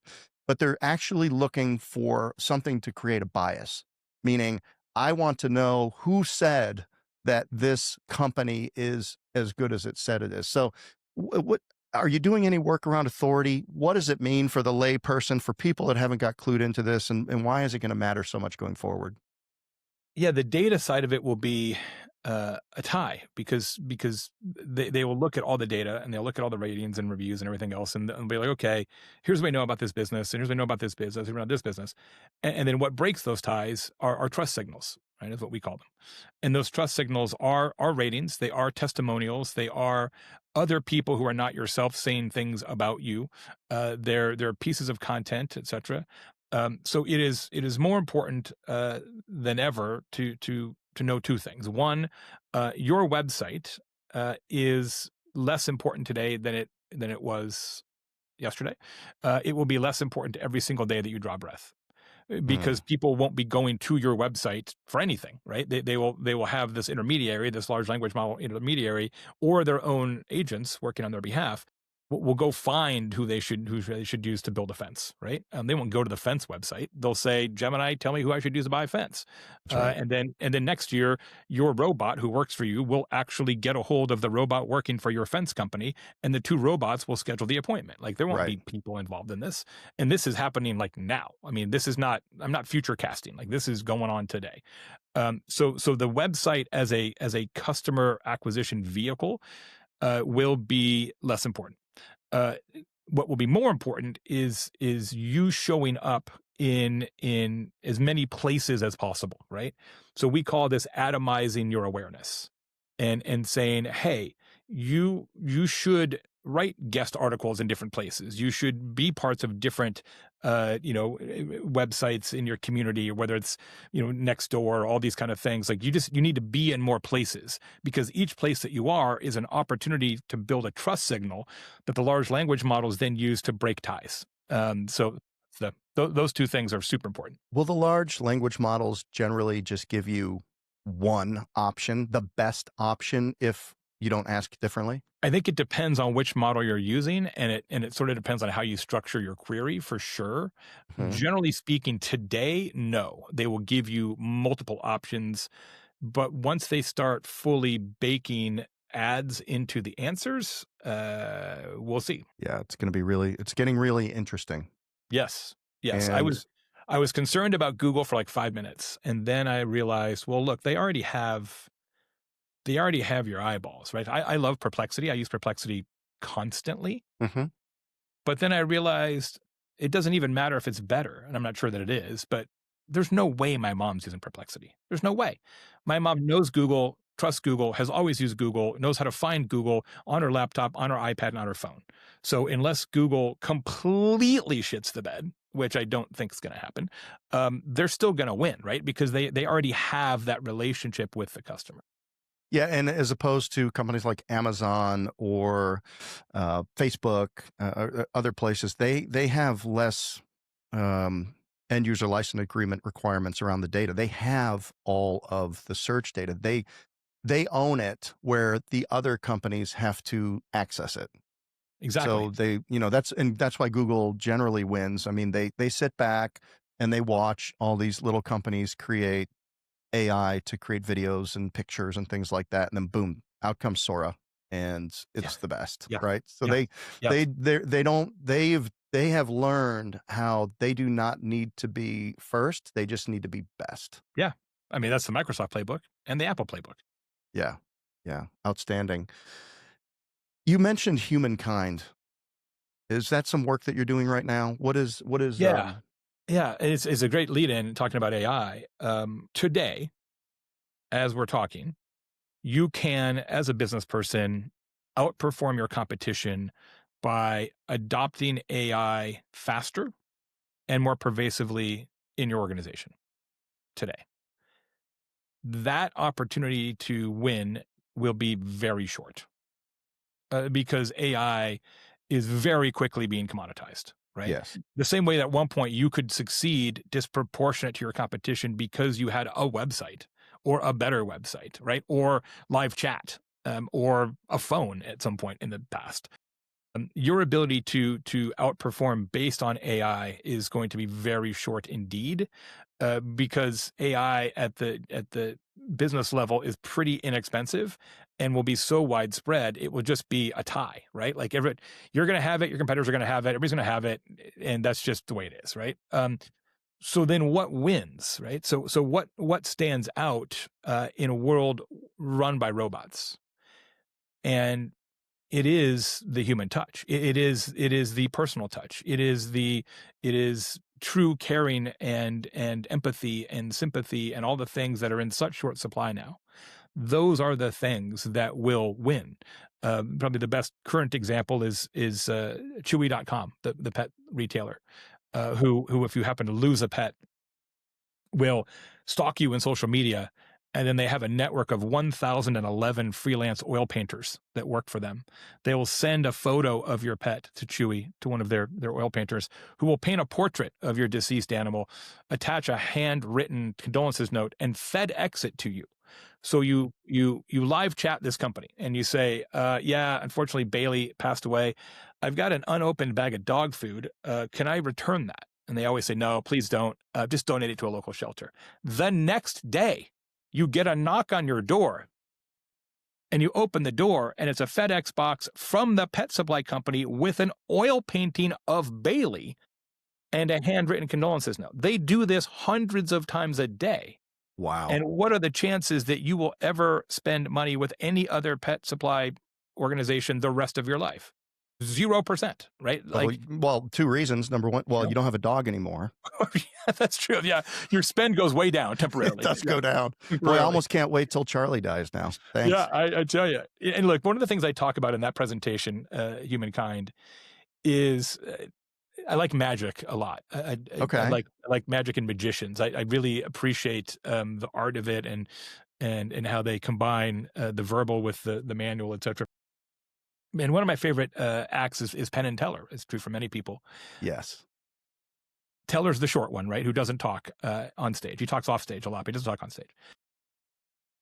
but they're actually looking for something to create a bias, meaning I want to know who said that this company is as good as it said it is. So what are you doing any work around authority? What does it mean for the lay person, for people that haven't got clued into this, and why is it going to matter so much going forward? Yeah, the data side of it will be a tie because they will look at all the data and they'll look at all the ratings and reviews and everything else and be like, okay, here's what I know about this business, and here's what I know about this business, around this business, and then what breaks those ties are trust signals, right? Is what we call them, and those trust signals are ratings, they are testimonials, they are other people who are not yourself saying things about you, they're pieces of content, etc. So it is more important than ever to know two things. One, your website is less important today than it was yesterday. It will be less important every single day that you draw breath, because people won't be going to your website for anything, right? They will have this intermediary, this large language model intermediary, or their own agents working on their behalf will go find who they should use to build a fence, right? They won't go to the fence website. They'll say, Gemini, tell me who I should use to buy a fence. Right. And then next year, your robot who works for you will actually get a hold of the robot working for your fence company, and the two robots will schedule the appointment. Like, there won't be people involved in this. And this is happening like now. I mean, I'm not future casting. Like, this is going on today. So the website as a customer acquisition vehicle will be less important. What will be more important is you showing up in as many places as possible, right? So we call this atomizing your awareness, and saying, hey, you should write guest articles in different places. You should be parts of different, websites in your community, whether it's, Nextdoor, all these kind of things. Like, you need to be in more places, because each place that you are is an opportunity to build a trust signal that the large language models then use to break ties. So those two things are super important. Will the large language models generally just give you one option, the best option, if you don't ask differently? I think it depends on which model you're using, and it sort of depends on how you structure your query, for sure. Generally speaking, today, no, they will give you multiple options, but once they start fully baking ads into the answers, we'll see. Yeah, it's getting really interesting. Yes. I was concerned about Google for like 5 minutes, and then I realized, well, look, they already have your eyeballs, right? I love Perplexity. I use Perplexity constantly. But then I realized it doesn't even matter if it's better, and I'm not sure that it is, but There's no way my mom's using Perplexity. There's no way. My mom knows Google, trusts Google, has always used Google, knows how to find Google on her laptop, on her iPad, and on her phone. So unless Google completely shits the bed, which I don't think is going to happen, they're still going to win, right? Because they already have that relationship with the customer. Yeah, and as opposed to companies like Amazon or Facebook, or other places, they have less end user license agreement requirements around the data. They have all of the search data. They own it, where the other companies have to access it. Exactly. So that's why Google generally wins. I mean, they sit back and they watch all these little companies create AI to create videos and pictures and things like that, and then boom, out comes Sora, and it's the best, Yeah. right? So Yeah. they have learned how they do not need to be first; they just need to be best. Yeah. I mean, that's the Microsoft playbook and the Apple playbook. Yeah, outstanding. You mentioned humankind. Is that some work that you're doing right now? What is? Yeah. Yeah, it's a great lead-in talking about AI. Today, as we're talking, you can, as a business person, outperform your competition by adopting AI faster and more pervasively in your organization today. That opportunity to win will be very short because AI is very quickly being commoditized. Right? Yes. The same way that at one point you could succeed disproportionate to your competition because you had a website or a better website, right? Or live chat, or a phone at some point in the past. Your ability to outperform based on AI is going to be very short indeed, because AI at the business level is pretty inexpensive and will be so widespread, it will just be a tie, right? Like you're going to have it, your competitors are going to have it, everybody's going to have it, and that's just the way it is, right? So then what wins, right? So what stands out in a world run by robots? And it is the human touch. It is the personal touch. It is true caring and empathy and sympathy and all the things that are in such short supply now. Those are the things that will win. Probably the best current example is Chewy.com, the pet retailer, who if you happen to lose a pet, will stalk you in social media. And then they have a network of 1,011 freelance oil painters that work for them. They will send a photo of your pet to Chewy, to one of their oil painters, who will paint a portrait of your deceased animal, attach a handwritten condolences note, and FedEx it to you. So you live chat this company and you say, yeah, unfortunately, Bailey passed away. I've got an unopened bag of dog food. Can I return that? And they always say, no, please don't. Just donate it to a local shelter. The next day, you get a knock on your door and you open the door and it's a FedEx box from the pet supply company with an oil painting of Bailey and a handwritten condolences note. They do this hundreds of times a day. Wow. And what are the chances that you will ever spend money with any other pet supply organization the rest of your life? 0%, right? Well, two reasons. Number one, you don't have a dog anymore. Yeah, that's true. Yeah, your spend goes way down temporarily. It does go down. Boy, I almost can't wait till Charlie dies now. Thanks. Yeah, I tell you. And look, one of the things I talk about in that presentation, Humankind, is I like magic a lot. Okay. I like magic and magicians. I really appreciate the art of it and how they combine the verbal with the manual, etc. And one of my favorite acts is Penn and Teller. It's true for many people. Yes. Teller's the short one, right? Who doesn't talk on stage. He talks off stage a lot, but he doesn't talk on stage.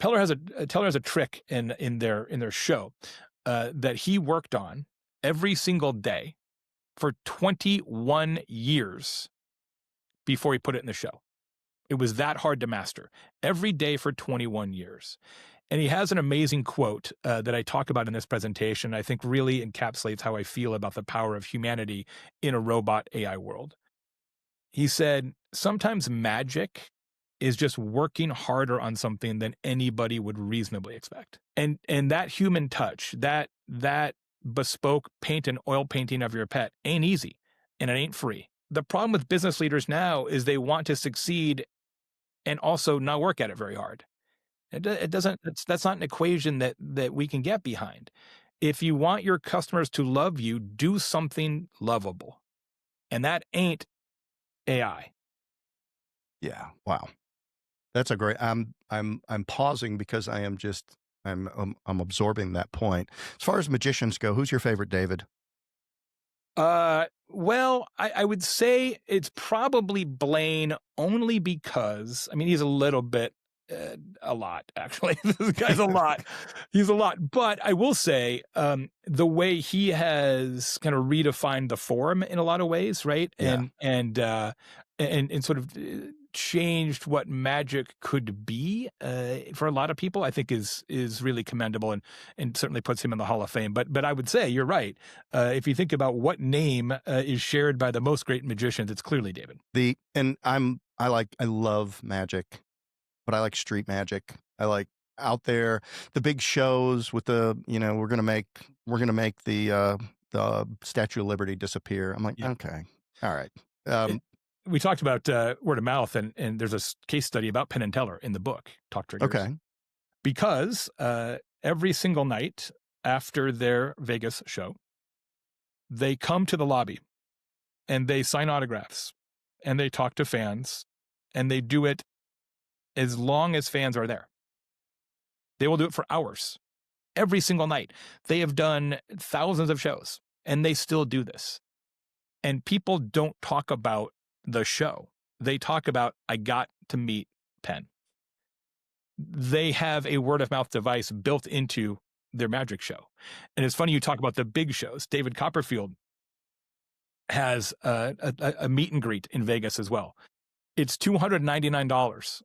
Teller has a trick in their show that he worked on every single day for 21 years before he put it in the show. It was that hard to master. Every day for 21 years. And he has an amazing quote that I talk about in this presentation, I think really encapsulates how I feel about the power of humanity in a robot AI world. He said, sometimes magic is just working harder on something than anybody would reasonably expect. And that human touch, that bespoke paint and oil painting of your pet ain't easy and it ain't free. The problem with business leaders now is they want to succeed and also not work at it very hard. It doesn't. That's not an equation that we can get behind. If you want your customers to love you, do something lovable, and that ain't AI. Wow. That's a great. I'm pausing because I'm absorbing that point. As far as magicians go, who's your favorite, David? Well, I would say it's probably Blaine, only because, I mean, he's a little bit, a lot, actually. This guy's a lot. He's a lot. But I will say, the way he has kind of redefined the form in a lot of ways, right? Yeah. And sort of changed what magic could be, for a lot of people, I think is really commendable, and certainly puts him in the Hall of Fame. But I would say you're right. If you think about what name is shared by the most great magicians, it's clearly David. I love magic, but I like street magic. I like out there, the big shows with we're gonna make the Statue of Liberty disappear. I'm like, Yeah. okay, all right. We talked about word of mouth, and there's a case study about Penn and Teller in the book, Talk Triggers. Okay. Because every single night after their Vegas show, they come to the lobby and they sign autographs and they talk to fans, and they do it as long as fans are there. They will do it for hours every single night. They have done thousands of shows, and they still do this. And people don't talk about the show. They talk about, I got to meet Penn. They have a word of mouth device built into their magic show. And it's funny you talk about the big shows. David Copperfield has a meet and greet in Vegas as well. It's $299.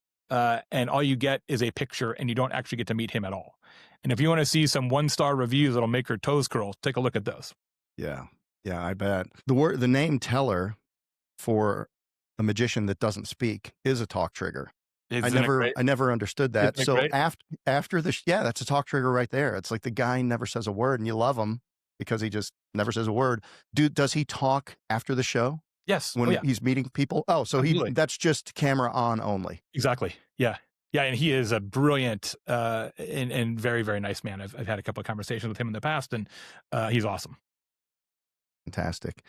And all you get is a picture, and you don't actually get to meet him at all. And if you want to see some 1-star reviews that'll make your toes curl, take a look at those. Yeah, I bet. The name Teller for a magician that doesn't speak is a talk trigger. I never understood that. So after that's a talk trigger right there. It's like the guy never says a word, and you love him because he just never says a word. Does he talk after the show? Yes. When he's meeting people? Oh, so that's just camera on only. Exactly. Yeah. Yeah. And he is a brilliant and very, very nice man. I've had a couple of conversations with him in the past, and he's awesome. Fantastic.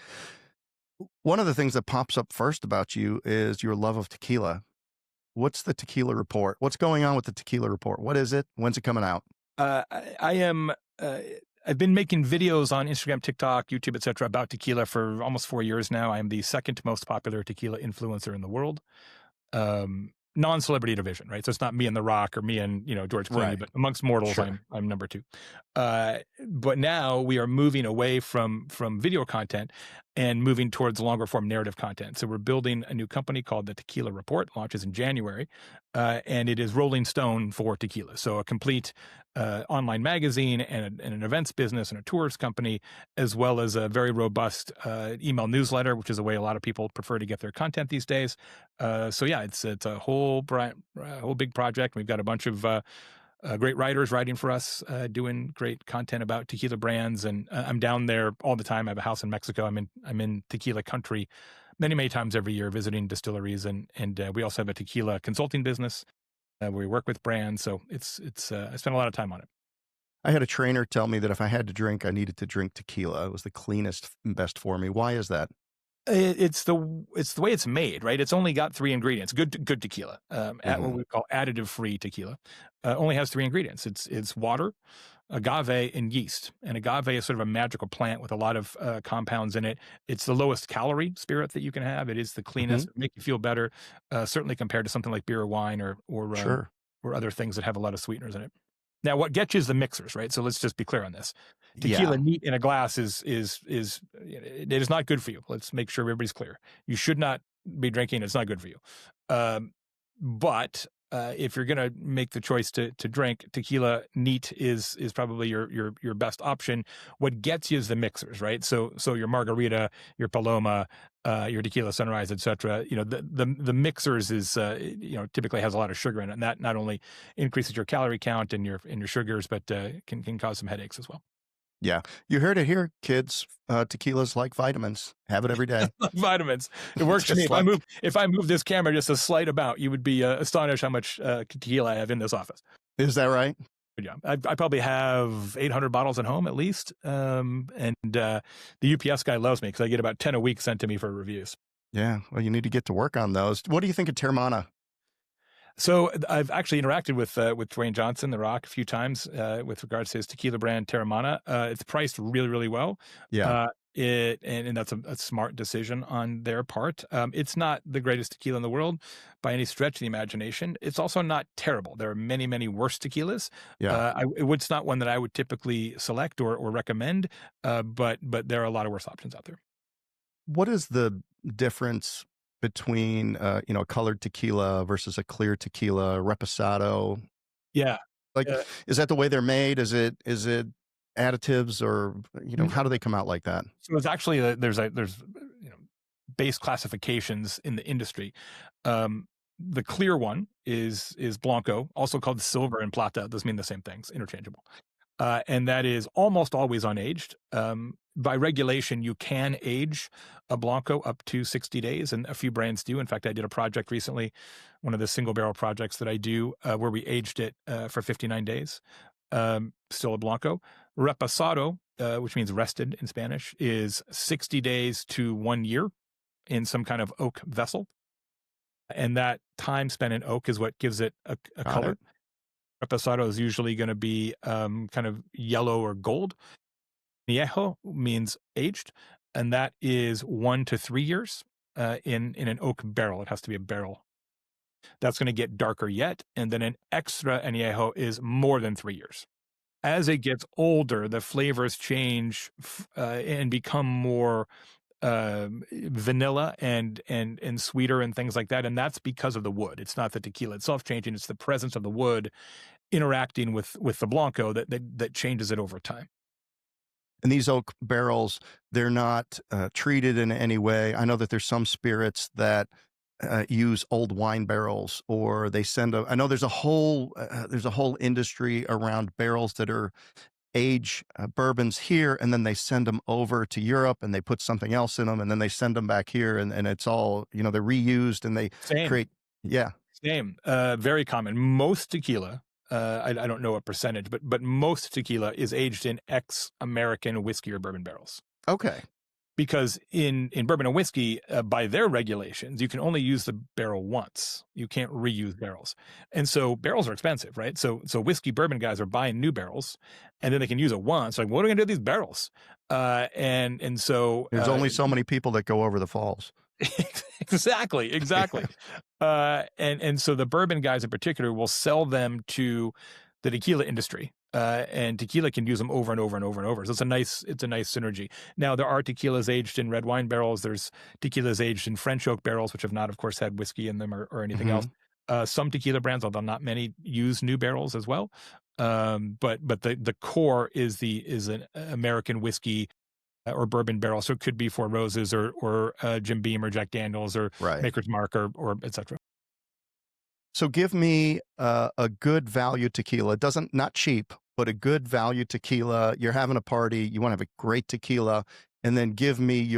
One of the things that pops up first about you is your love of tequila. What's the tequila report? What's going on with the tequila report? What is it? When's it coming out? I've been making videos on Instagram, TikTok, YouTube, etc. about tequila for almost 4 years now. I am the second most popular tequila influencer in the world. Non-celebrity division, right? So it's not me and The Rock or me and George Clooney, Right. but amongst mortals, Sure. I'm number 2. But now we are moving away from video content and moving towards longer form narrative content. So we're building a new company called the Tequila Report, launches in January, and it is Rolling Stone for tequila. So a complete online magazine and an events business and a tours company, as well as a very robust email newsletter, which is a way a lot of people prefer to get their content these days. So yeah, it's a whole big project. We've got a bunch of great writers writing for us, doing great content about tequila brands, and I'm down there all the time. I have a house in Mexico. I'm in tequila country many times every year, visiting distilleries, and we also have a tequila consulting business where we work with brands. So it's I spend a lot of time on it. I had a trainer tell me that if I had to drink, I needed to drink tequila. It was the cleanest and best for me. Why is that? It's the way it's made, right? It's only got 3 ingredients. Good tequila, at what we call additive-free tequila, only has 3 ingredients. It's water, agave, and yeast. And agave is sort of a magical plant with a lot of compounds in it. It's the lowest calorie spirit that you can have. It is the cleanest, make you feel better, certainly compared to something like beer or wine or Sure. or other things that have a lot of sweeteners in it. Now, what gets you is the mixers, right? So let's just be clear on this. Tequila neat in a glass is it is not good for you. Let's make sure everybody's clear. You should not be drinking. It's not good for you. But if you're going to make the choice to drink, tequila neat is probably your best option. What gets you is the mixers, right? So your margarita, your Paloma, your tequila sunrise, etc. The mixers is typically has a lot of sugar in it, and that not only increases your calorie count and your sugars, but can cause some headaches as well. Yeah. You heard it here, kids. Tequila's like vitamins. Have it every day. Vitamins. It works for me. Just like, If I move this camera just a slight amount, you would be astonished how much tequila I have in this office. is that right? But yeah, I probably have 800 bottles at home at least. And the UPS guy loves me because I get about 10 a week sent to me for reviews. Yeah. Well, you need to get to work on those. What do you think of Termana? So I've actually interacted with Dwayne Johnson, The Rock, a few times with regards to his tequila brand Terramana. It's priced really, really well. Yeah. And that's a smart decision on their part. It's not the greatest tequila in the world by any stretch of the imagination. It's also not terrible. There are many, many worse tequilas. Yeah. It's not one that I would typically select or recommend, but there are a lot of worse options out there. What is the difference between, a colored tequila versus a clear tequila, reposado? Yeah. Like, Uh, is that the way they're made? Is it additives or, n- how do they come out like that? so it's actually there's base classifications in the industry. Um, the clear one is Blanco, also called silver and plata. Those mean the same things, interchangeable. And that is almost always unaged. By regulation, you can age a Blanco up to 60 days, and a few brands do. In fact, I did a project recently, one of the single barrel projects that I do, where we aged it for 59 days. Still a Blanco. Reposado, which means rested in Spanish, is 60 days to 1 year in some kind of oak vessel. And that time spent in oak is what gives it a Got color. it. Reposado is usually going to be kind of yellow or gold. Viejo means aged, and that is 1 to 3 years in an oak barrel. It has to be a barrel. That's going to get darker yet, and then an extra añejo is more than 3 years. As it gets older, the flavors change and become more vanilla and sweeter and things like that, and that's because of the wood. It's not the tequila itself changing; it's the presence of the wood interacting with the Blanco that changes it over time. And these oak barrels, they're not treated in any way. I know that there's some spirits that use old wine barrels, or they send I know there's a whole industry around barrels that are age bourbons here, and then they send them over to Europe, and they put something else in them, and then they send them back here, and it's all, they're reused, and they Same. create. Yeah. Same. Very common. Most tequila, I don't know what percentage, but most tequila is aged in ex-American whiskey or bourbon barrels. Okay. Because in bourbon and whiskey, by their regulations, you can only use the barrel once. You can't reuse barrels. And so barrels are expensive, right? So whiskey bourbon guys are buying new barrels, and then they can use it once. Like, what are we going to do with these barrels? And so There's only so many people that go over the falls. Exactly. And so the bourbon guys in particular will sell them to the tequila industry. And tequila can use them over and over and over and over. So it's a nice synergy. Now there are tequilas aged in red wine barrels. There's tequilas aged in French oak barrels, which have not, of course, had whiskey in them or anything else. Some tequila brands, although not many, use new barrels as well. But the core is an American whiskey or bourbon barrel. So it could be Four Roses or Jim Beam or Jack Daniels or Right. Maker's Mark or et cetera. So give me a good value tequila. Not cheap, but a good value tequila. You're having a party. You want to have a great tequila, and then give me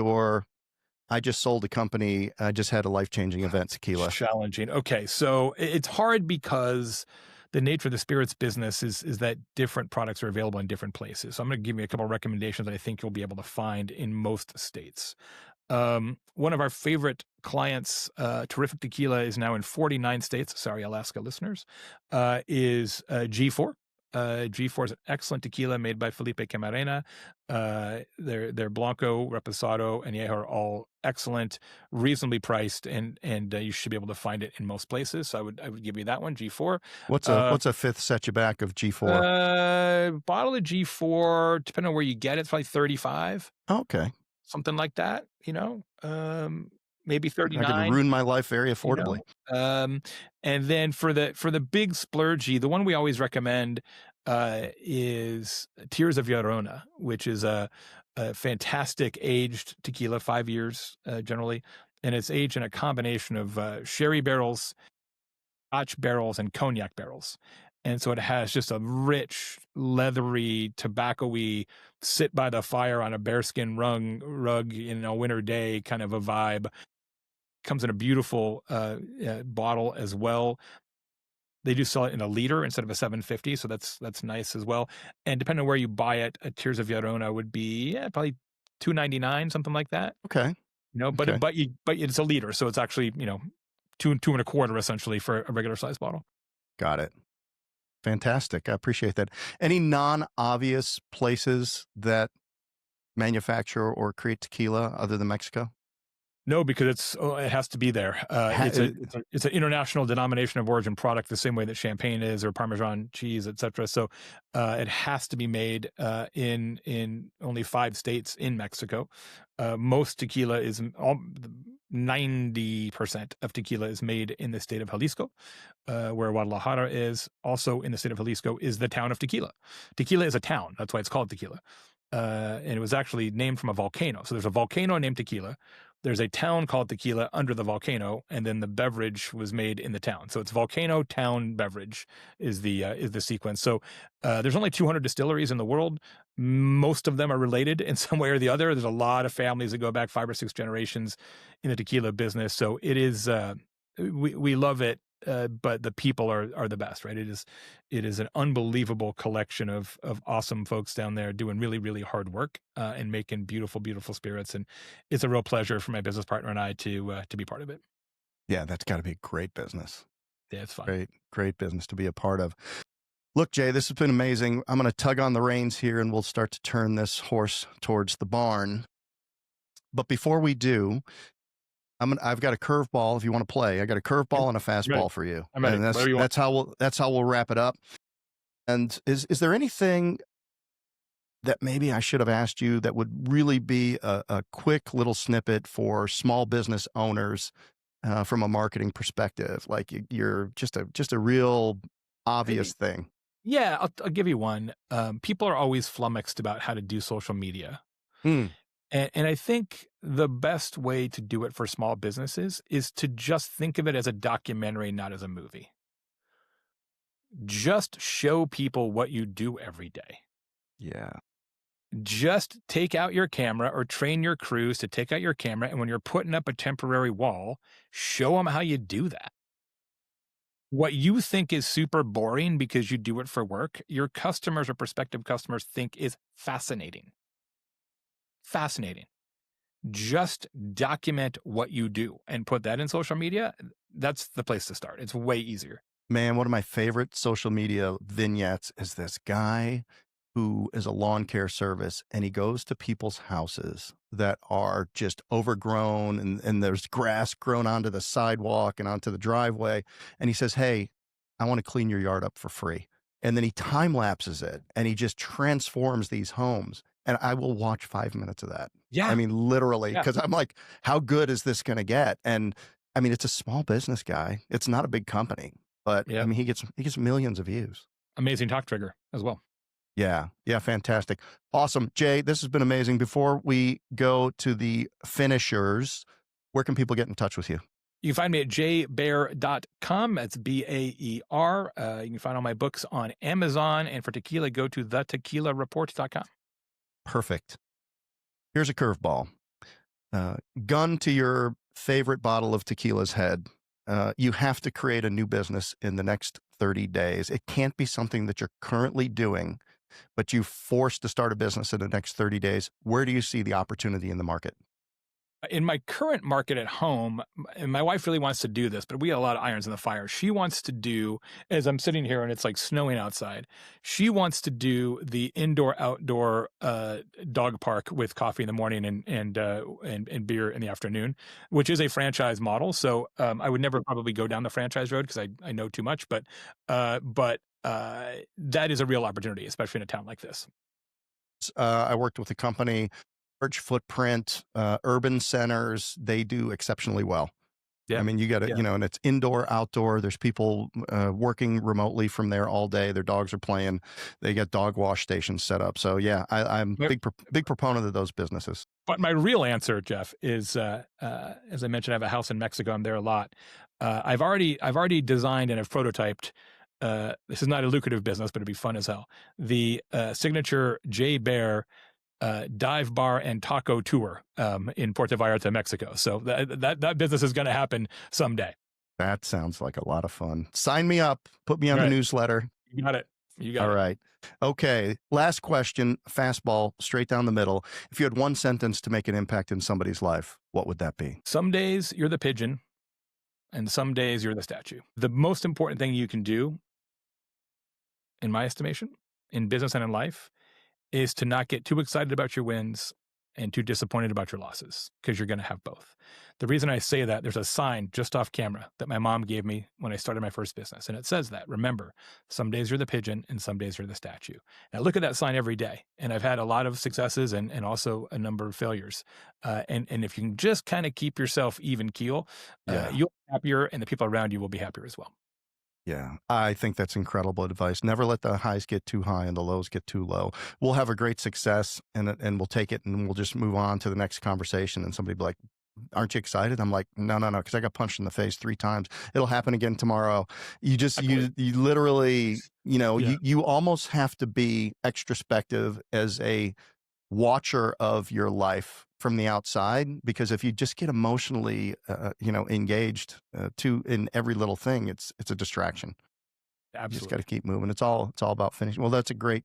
I just sold a company. I just had a life-changing event tequila. Challenging. Okay, so it's hard because the nature of the spirits business is that different products are available in different places. So I'm going to give you a couple of recommendations that I think you'll be able to find in most states. One of our favorite clients, Terrific Tequila, is now in 49 states. Sorry, Alaska listeners, is G4. G4 is an excellent tequila made by Felipe Camarena. Their Blanco, Reposado, and Añejo are all excellent, reasonably priced, and you should be able to find it in most places. So I would give you that one, G4. What's a fifth set you back of G4? Bottle of G4, depending on where you get it, it's probably 35. Okay. Something like that, maybe 39. I could ruin my life very affordably. And then for the big splurgy, the one we always recommend is Tears of Llorona, which is a fantastic aged tequila, 5 years generally, and it's aged in a combination of sherry barrels, Scotch barrels, and cognac barrels. And so it has just a rich, leathery, tobacco-y, sit by the fire on a bearskin rug in a winter day kind of a vibe. Comes in a beautiful bottle as well. They do sell it in a liter instead of a 750, so that's nice as well. And depending on where you buy it, a Tears of Llorona would be probably $2.99, something like that. Okay. But Okay. but it's a liter, so it's actually two and a quarter essentially for a regular size bottle. Got it. Fantastic. I appreciate that. Any non-obvious places that manufacture or create tequila other than Mexico? No, because it has to be there. It's an international denomination of origin product, the same way that champagne is, or Parmesan cheese, etc. So it has to be made in only 5 states in Mexico. Most tequila is 90% of tequila is made in the state of Jalisco, where Guadalajara is. Also in the state of Jalisco is the town of Tequila. Tequila is a town. That's why it's called Tequila. And it was actually named from a volcano. So there's a volcano named Tequila. There's a town called Tequila under the volcano, and then the beverage was made in the town. So it's volcano town beverage is the sequence. So there's only 200 distilleries in the world. Most of them are related in some way or the other. There's a lot of families that go back 5 or 6 generations in the tequila business. So it is we love it. But the people are the best, right? It is an unbelievable collection of awesome folks down there doing really, really hard work and making beautiful, beautiful spirits. And it's a real pleasure for my business partner and I to be part of it. Yeah, that's got to be a great business. Yeah, it's fun. Great business to be a part of. Look, Jay, this has been amazing. I'm going to tug on the reins here and we'll start to turn this horse towards the barn. But before we do, I've got a curveball if you want to play. I got a curveball and a fastball for you. I'm ready. And that's how we'll wrap it up. And is there anything that maybe I should have asked you that would really be a quick little snippet for small business owners from a marketing perspective? Like you're just a real obvious thing. Yeah, I'll give you one. People are always flummoxed about how to do social media. And I think the best way to do it for small businesses is to just think of it as a documentary, not as a movie. Just show people what you do every day. Yeah. Just take out your camera or train your crews to take out your camera. And when you're putting up a temporary wall, show them how you do that. What you think is super boring because you do it for work, your customers or prospective customers think is fascinating. Fascinating. Just document what you do and put that in social media. That's the place to start. It's way easier. Man, one of my favorite social media vignettes is this guy who is a lawn care service, and he goes to people's houses that are just overgrown and there's grass grown onto the sidewalk and onto the driveway. And he says, "Hey, I want to clean your yard up for free." And then he time lapses it and he just transforms these homes. And I will watch 5 minutes of that. Yeah. I mean, literally, because I'm like, how good is this going to get? And I mean, it's a small business guy. It's not a big company, but I mean, he gets millions of views. Amazing talk trigger as well. Yeah. Fantastic. Awesome. Jay, this has been amazing. Before we go to the finishers, where can people get in touch with you? You can find me at jaybaer.com. That's BAER. You can find all my books on Amazon. And for tequila, go to thetequilareport.com. Perfect. Here's a curveball. Gun to your favorite bottle of tequila's head. You have to create a new business in the next 30 days. It can't be something that you're currently doing, but you're forced to start a business in the next 30 days. Where do you see the opportunity in the market? In my current market at home, and my wife really wants to do this, but we got a lot of irons in the fire. She wants to do, as I'm sitting here and it's like snowing outside, she wants to do the indoor-outdoor dog park with coffee in the morning and beer in the afternoon, which is a franchise model. So I would never probably go down the franchise road because I know too much, but that is a real opportunity, especially in a town like this. I worked with a company, large footprint, urban centers, they do exceptionally well. Yeah. I mean, you got to, and it's indoor, outdoor. There's people working remotely from there all day. Their dogs are playing. They get dog wash stations set up. So yeah, I'm big proponent of those businesses. But my real answer, Jeff, is as I mentioned, I have a house in Mexico. I'm there a lot. I've already designed and have prototyped this is not a lucrative business, but it'd be fun as hell. The signature Jay Baer dive bar and taco tour in Puerto Vallarta, Mexico. So that business is going to happen someday. That sounds like a lot of fun. Sign me up. Put me on the newsletter. You got it. You got it. All right. Okay. Last question. Fastball, straight down the middle. If you had one sentence to make an impact in somebody's life, what would that be? Some days you're the pigeon, and some days you're the statue. The most important thing you can do, in my estimation, in business and in life, is to not get too excited about your wins and too disappointed about your losses, because you're going to have both. The reason I say that, there's a sign just off camera that my mom gave me when I started my first business. And it says that, remember, some days you're the pigeon and some days you're the statue. And I look at that sign every day. And I've had a lot of successes and also a number of failures. And if you can just kind of keep yourself even keel, you'll be happier and the people around you will be happier as well. Yeah, I think that's incredible advice. Never let the highs get too high and the lows get too low. We'll have a great success and we'll take it and we'll just move on to the next conversation. And somebody will be like, aren't you excited? I'm like, no, because I got punched in the face 3 times. It'll happen again tomorrow. You just, you literally, you almost have to be extrospective as a watcher of your life from the outside, because if you just get emotionally, engaged in every little thing, it's a distraction. Absolutely. You just got to keep moving. It's all about finishing. Well, that's a great,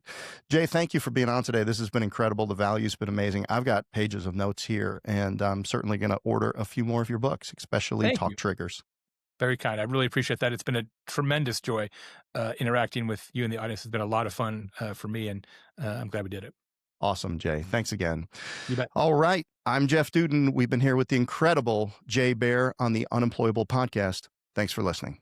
Jay, thank you for being on today. This has been incredible. The value's been amazing. I've got pages of notes here, and I'm certainly going to order a few more of your books, especially Talk Triggers. Very kind. I really appreciate that. It's been a tremendous joy interacting with you and the audience. It's been a lot of fun for me, and I'm glad we did it. Awesome, Jay. Thanks again. You bet. All right. I'm Jeff Dudan. We've been here with the incredible Jay Baer on the Unemployable Podcast. Thanks for listening.